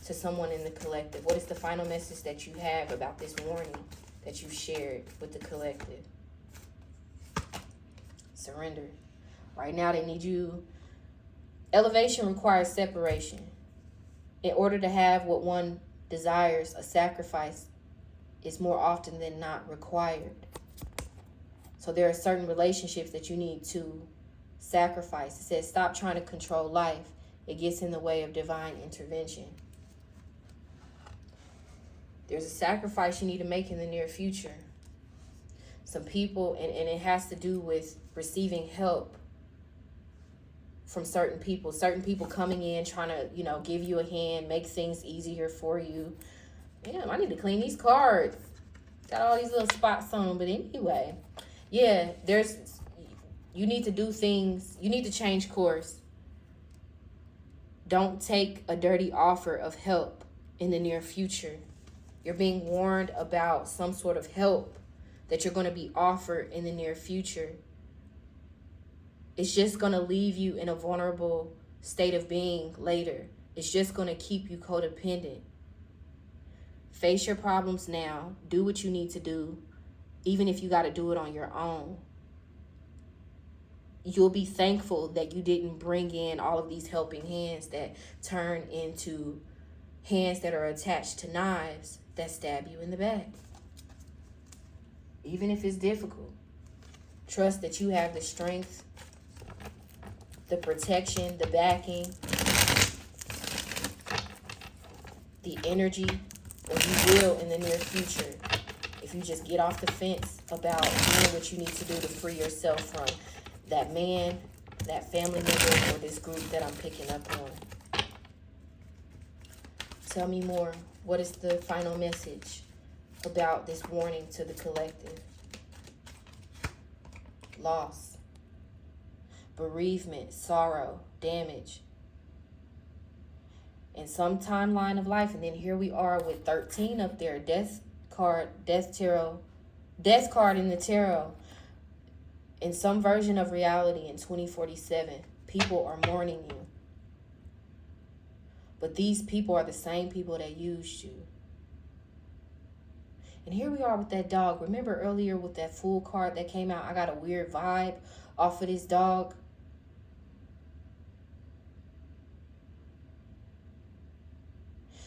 to someone in the collective? What is the final message that you have about this warning that you shared with the collective? Surrender. Right now they need you. Elevation requires separation. In order to have what one desires, a sacrifice is more often than not required. So there are certain relationships that you need to sacrifice. It says stop trying to control life. It gets in the way of divine intervention. There's a sacrifice you need to make in the near future. Some people, and it has to do with receiving help from certain people coming in, trying to, give you a hand, make things easier for you. Damn, I need to clean these cards. Got all these little spots on them, but anyway. Yeah, you need to do things, you need to change course. Don't take a dirty offer of help in the near future. You're being warned about some sort of help that you're going to be offered in the near future. It's just going to leave you in a vulnerable state of being later. It's just going to keep you codependent. Face your problems now. Do what you need to do, even if you got to do it on your own. You'll be thankful that you didn't bring in all of these helping hands that turn into hands that are attached to knives that stab you in the back. Even if it's difficult, trust that you have the strength, the protection, the backing, the energy, or you will in the near future if you just get off the fence about doing what you need to do to free yourself from that man, that family member, or this group that I'm picking up on. Tell me more. What is the final message about this warning to the collective? Loss, bereavement, sorrow, damage, in some timeline of life. And then here we are with 13 up there, death card in the tarot. In some version of reality in 2047, people are mourning you. But these people are the same people that used you. And here we are with that dog. Remember earlier with that Fool card that came out? I got a weird vibe off of this dog.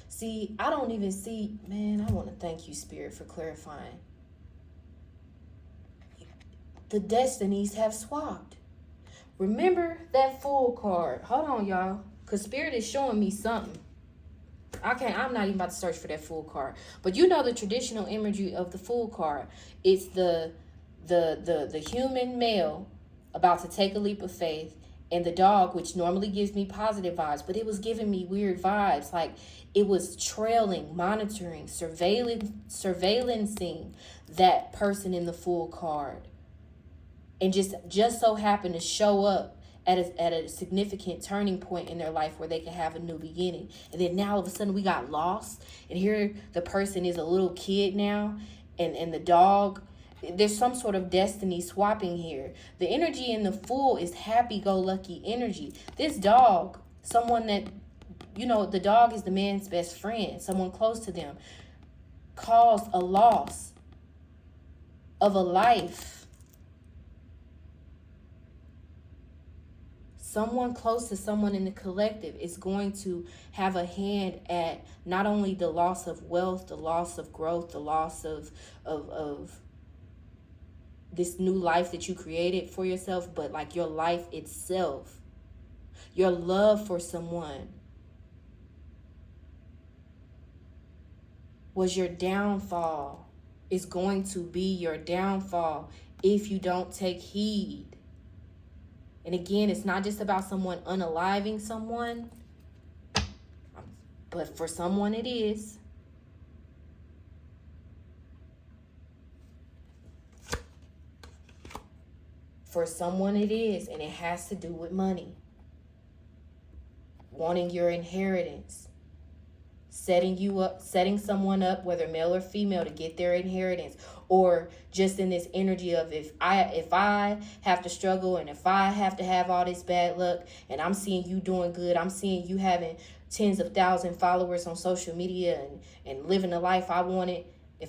See, I don't even see, man, I want to thank you, Spirit, for clarifying. The destinies have swapped. Remember that Fool card. Hold on, y'all. Because Spirit is showing me something. I'm not even about to search for that Fool card. But you know the traditional imagery of the Fool card. It's the human male about to take a leap of faith, and the dog, which normally gives me positive vibes, but it was giving me weird vibes. Like it was trailing, monitoring, surveillancing that person in the Fool card. And just so happened to show up at a significant turning point in their life where they can have a new beginning. And then now all of a sudden we got lost, and here the person is a little kid now, and the dog, there's some sort of destiny swapping here. The energy in the Fool is happy-go-lucky energy. This dog, someone that, the dog is the man's best friend, someone close to them, caused a loss of a life. Someone close to someone in the collective is going to have a hand at not only the loss of wealth, the loss of growth, the loss of this new life that you created for yourself, but like your life itself, your love for someone was your downfall, is going to be your downfall if you don't take heed. And again, it's not just about someone unaliving someone, but for someone it is. For someone it is, and it has to do with money. Wanting your inheritance. Setting someone up, whether male or female, to get their inheritance. Or just in this energy of if I have to struggle, and if I have to have all this bad luck, and I'm seeing you doing good, I'm seeing you having tens of thousands followers on social media and living the life I wanted,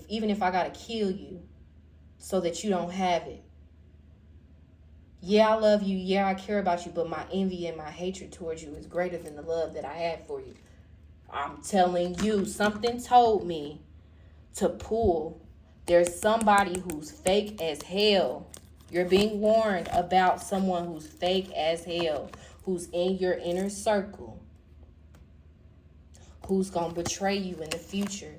even if I gotta kill you so that you don't have it. Yeah, I love you. Yeah, I care about you. But my envy and my hatred towards you is greater than the love that I have for you. I'm telling you, something told me to pull. There's somebody who's fake as hell. You're being warned about someone who's fake as hell, who's in your inner circle, who's going to betray you in the future.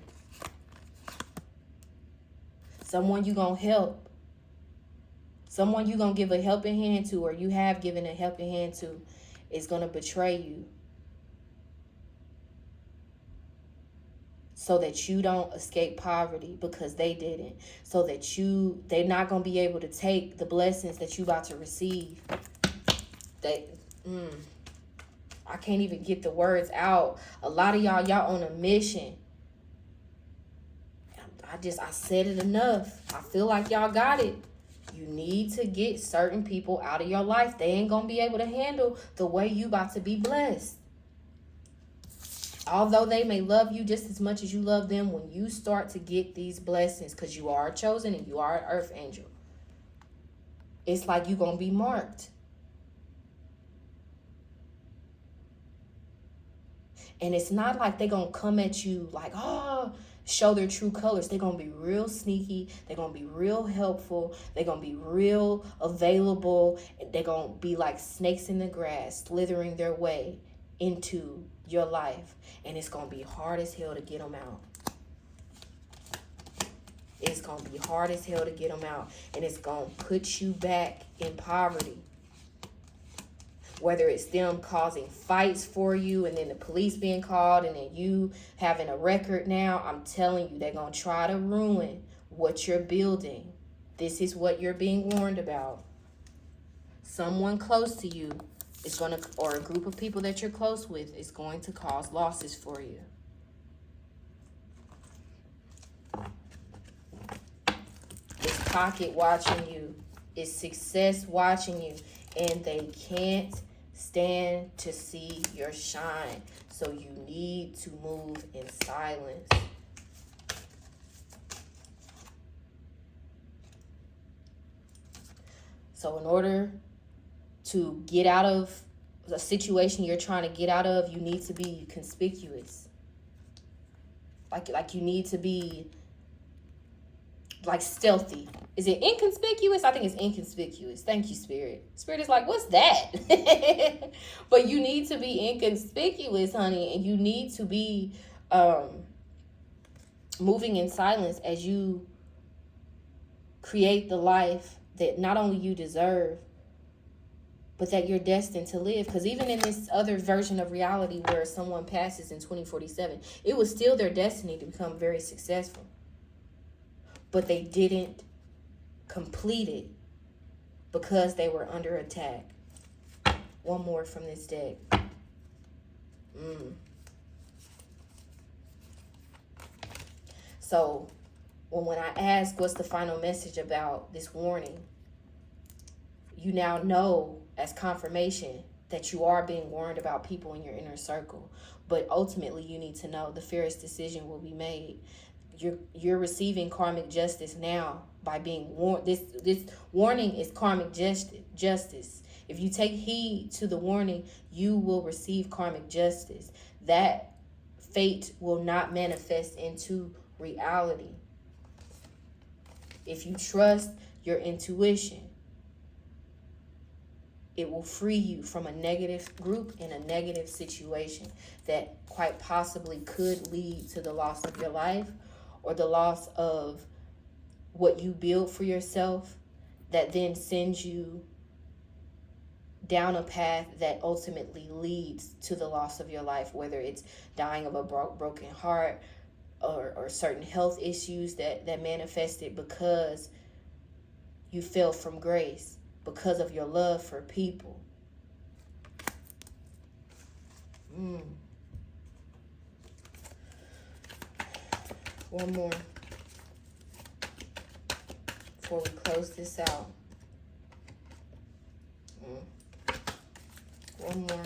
Someone you going to help. Someone you're going to give a helping hand to, or you have given a helping hand to, is going to betray you. So that you don't escape poverty, because they didn't. So that they're not going to be able to take the blessings that you about to receive. I can't even get the words out. A lot of y'all on a mission. I said it enough. I feel like y'all got it. You need to get certain people out of your life. They ain't going to be able to handle the way you about to be blessed. Although they may love you just as much as you love them, when you start to get these blessings, because you are chosen and you are an earth angel, it's like you're going to be marked. And it's not like they're going to come at you like, show their true colors. They're going to be real sneaky. They're going to be real helpful. They're going to be real available. They're going to be like snakes in the grass, slithering their way into your life. And it's going to be hard as hell to get them out. It's going to be hard as hell to get them out. And it's going to put you back in poverty. Whether it's them causing fights for you, and then the police being called, and then you having a record now, I'm telling you, they're going to try to ruin what you're building. This is what you're being warned about. Someone close to you is going to, or a group of people that you're close with, is going to cause losses for you. It's pocket watching you. It's success watching you. And they can't stand to see your shine. So you need to move in silence. So in order to get out of a situation you're trying to get out of, you need to be conspicuous. Like you need to be like stealthy. Is it inconspicuous? I think it's inconspicuous. Thank you, Spirit. Spirit is like, what's that? But you need to be inconspicuous, honey. And you need to be moving in silence as you create the life that not only you deserve, but that you're destined to live. Because even in this other version of reality where someone passes in 2047, it was still their destiny to become very successful. But they didn't complete it because they were under attack. One more from this deck. So when I ask what's the final message about this warning, you now know as confirmation that you are being warned about people in your inner circle. But ultimately, you need to know the fairest decision will be made. You're receiving karmic justice now by being warned. This warning is karmic justice. If you take heed to the warning, you will receive karmic justice. That fate will not manifest into reality. If you trust your intuition, it will free you from a negative group in a negative situation that quite possibly could lead to the loss of your life or the loss of what you build for yourself, that then sends you down a path that ultimately leads to the loss of your life, whether it's dying of a broken heart or certain health issues that manifested because you fell from grace, because of your love for people. One more before we close this out. One more.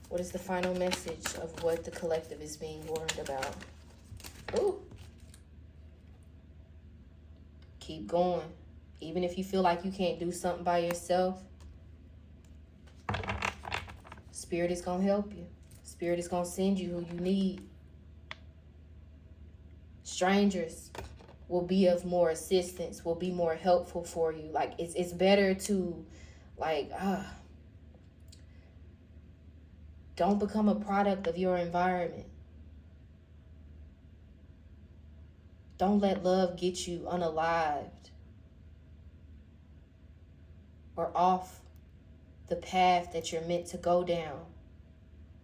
What is the final message of what the collective is being warned about? Ooh. Keep going. Even if you feel like you can't do something by yourself, Spirit is going to help you. Spirit is going to send you who you need. Strangers will be of more assistance, will be more helpful for you. Like, it's better to, don't become a product of your environment. Don't let love get you unalived or off the path that you're meant to go down.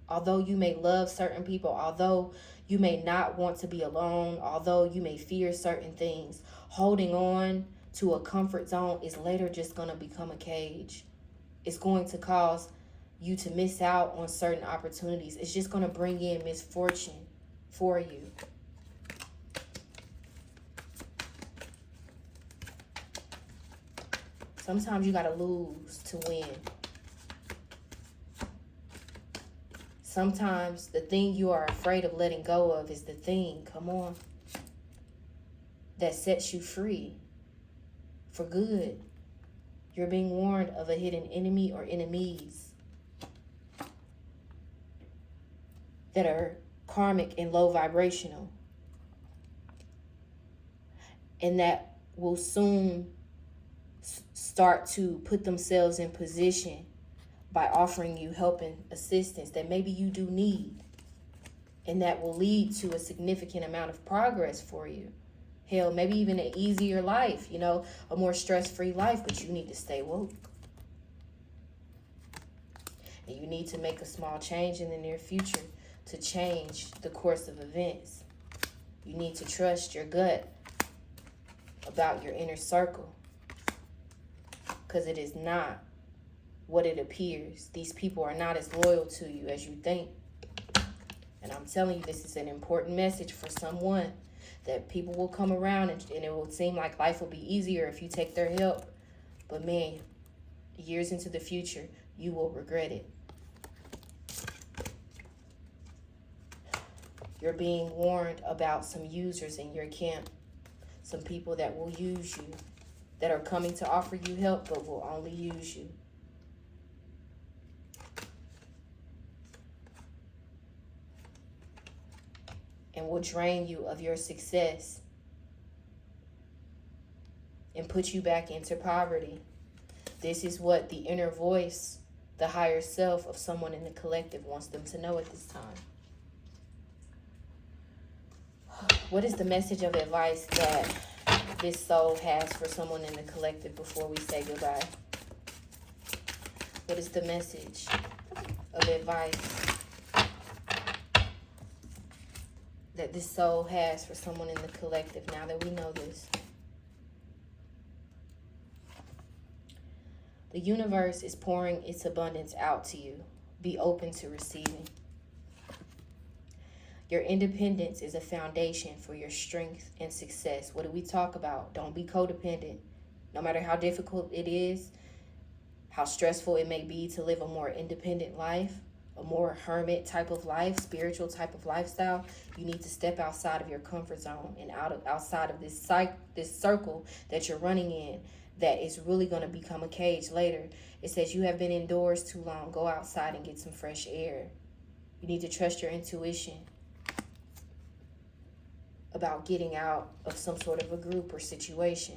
Although you may love certain people, although you may not want to be alone, although you may fear certain things, holding on to a comfort zone is later just going to become a cage. It's going to cause you to miss out on certain opportunities. It's just going to bring in misfortune for you. Sometimes you got to lose to win. Sometimes the thing you are afraid of letting go of is the thing, come on, that sets you free for good. You're being warned of a hidden enemy or enemies that are karmic and low vibrational, and that will soon start to put themselves in position by offering you help and assistance that maybe you do need. And that will lead to a significant amount of progress for you. Hell, maybe even an easier life, a more stress-free life, but you need to stay woke. And you need to make a small change in the near future to change the course of events. You need to trust your gut about your inner circle, because it is not what it appears. These people are not as loyal to you as you think. And I'm telling you, this is an important message for someone, that people will come around and it will seem like life will be easier if you take their help. But man, years into the future, you will regret it. You're being warned about some users in your camp, some people that will use you, that are coming to offer you help but will only use you. And will drain you of your success and put you back into poverty. This is what the inner voice the higher self of someone in the collective wants them to know at this time. What is the message of advice that this soul has for someone in the collective before we say goodbye? What is the message of advice that this soul has for someone in the collective now that we know this? The universe is pouring its abundance out to you. Be open to receiving. Your independence is a foundation for your strength and success. What do we talk about? Don't be codependent. No matter how difficult it is, how stressful it may be to live a more independent life, a more hermit type of life, spiritual type of lifestyle, you need to step outside of your comfort zone and outside of this circle that you're running in that is really going to become a cage later. It says you have been indoors too long. Go outside and get some fresh air. You need to trust your intuition about getting out of some sort of a group or situation.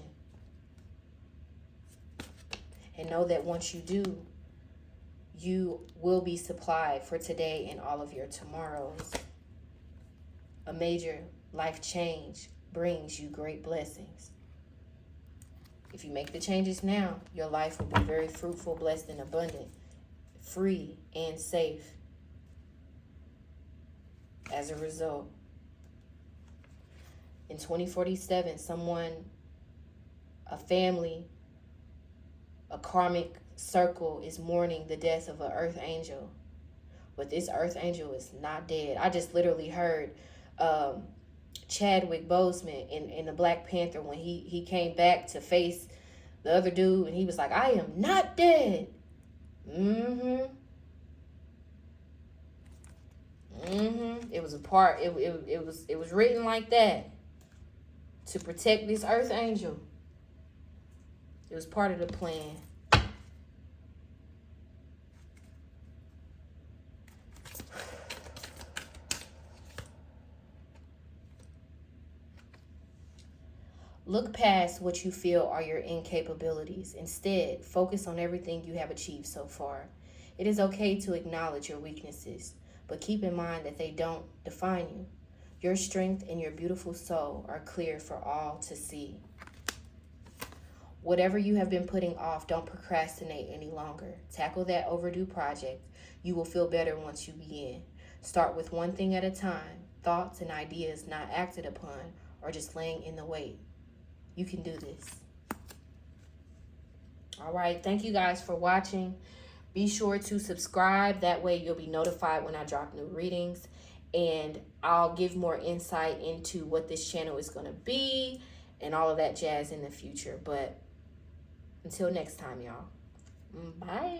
And know that once you do, you will be supplied for today and all of your tomorrows. A major life change brings you great blessings. If you make the changes now, your life will be very fruitful, blessed, and abundant, free and safe as a result. In 2047, someone, a family, a karmic circle is mourning the death of an earth angel. But this earth angel is not dead. I just literally heard Chadwick Boseman in the Black Panther when he came back to face the other dude and he was like, I am not dead. It was a part, it was written like that to protect this earth angel. It was part of the plan. Look past what you feel are your incapabilities. Instead, focus on everything you have achieved so far. It is okay to acknowledge your weaknesses, but keep in mind that they don't define you. Your strength and your beautiful soul are clear for all to see. Whatever you have been putting off, don't procrastinate any longer. Tackle that overdue project. You will feel better once you begin. Start with one thing at a time. Thoughts and ideas not acted upon or just laying in the wait. You can do this. All right. Thank you guys for watching. Be sure to subscribe. That way you'll be notified when I drop new readings. And I'll give more insight into what this channel is going to be and all of that jazz in the future. But until next time, y'all. Bye.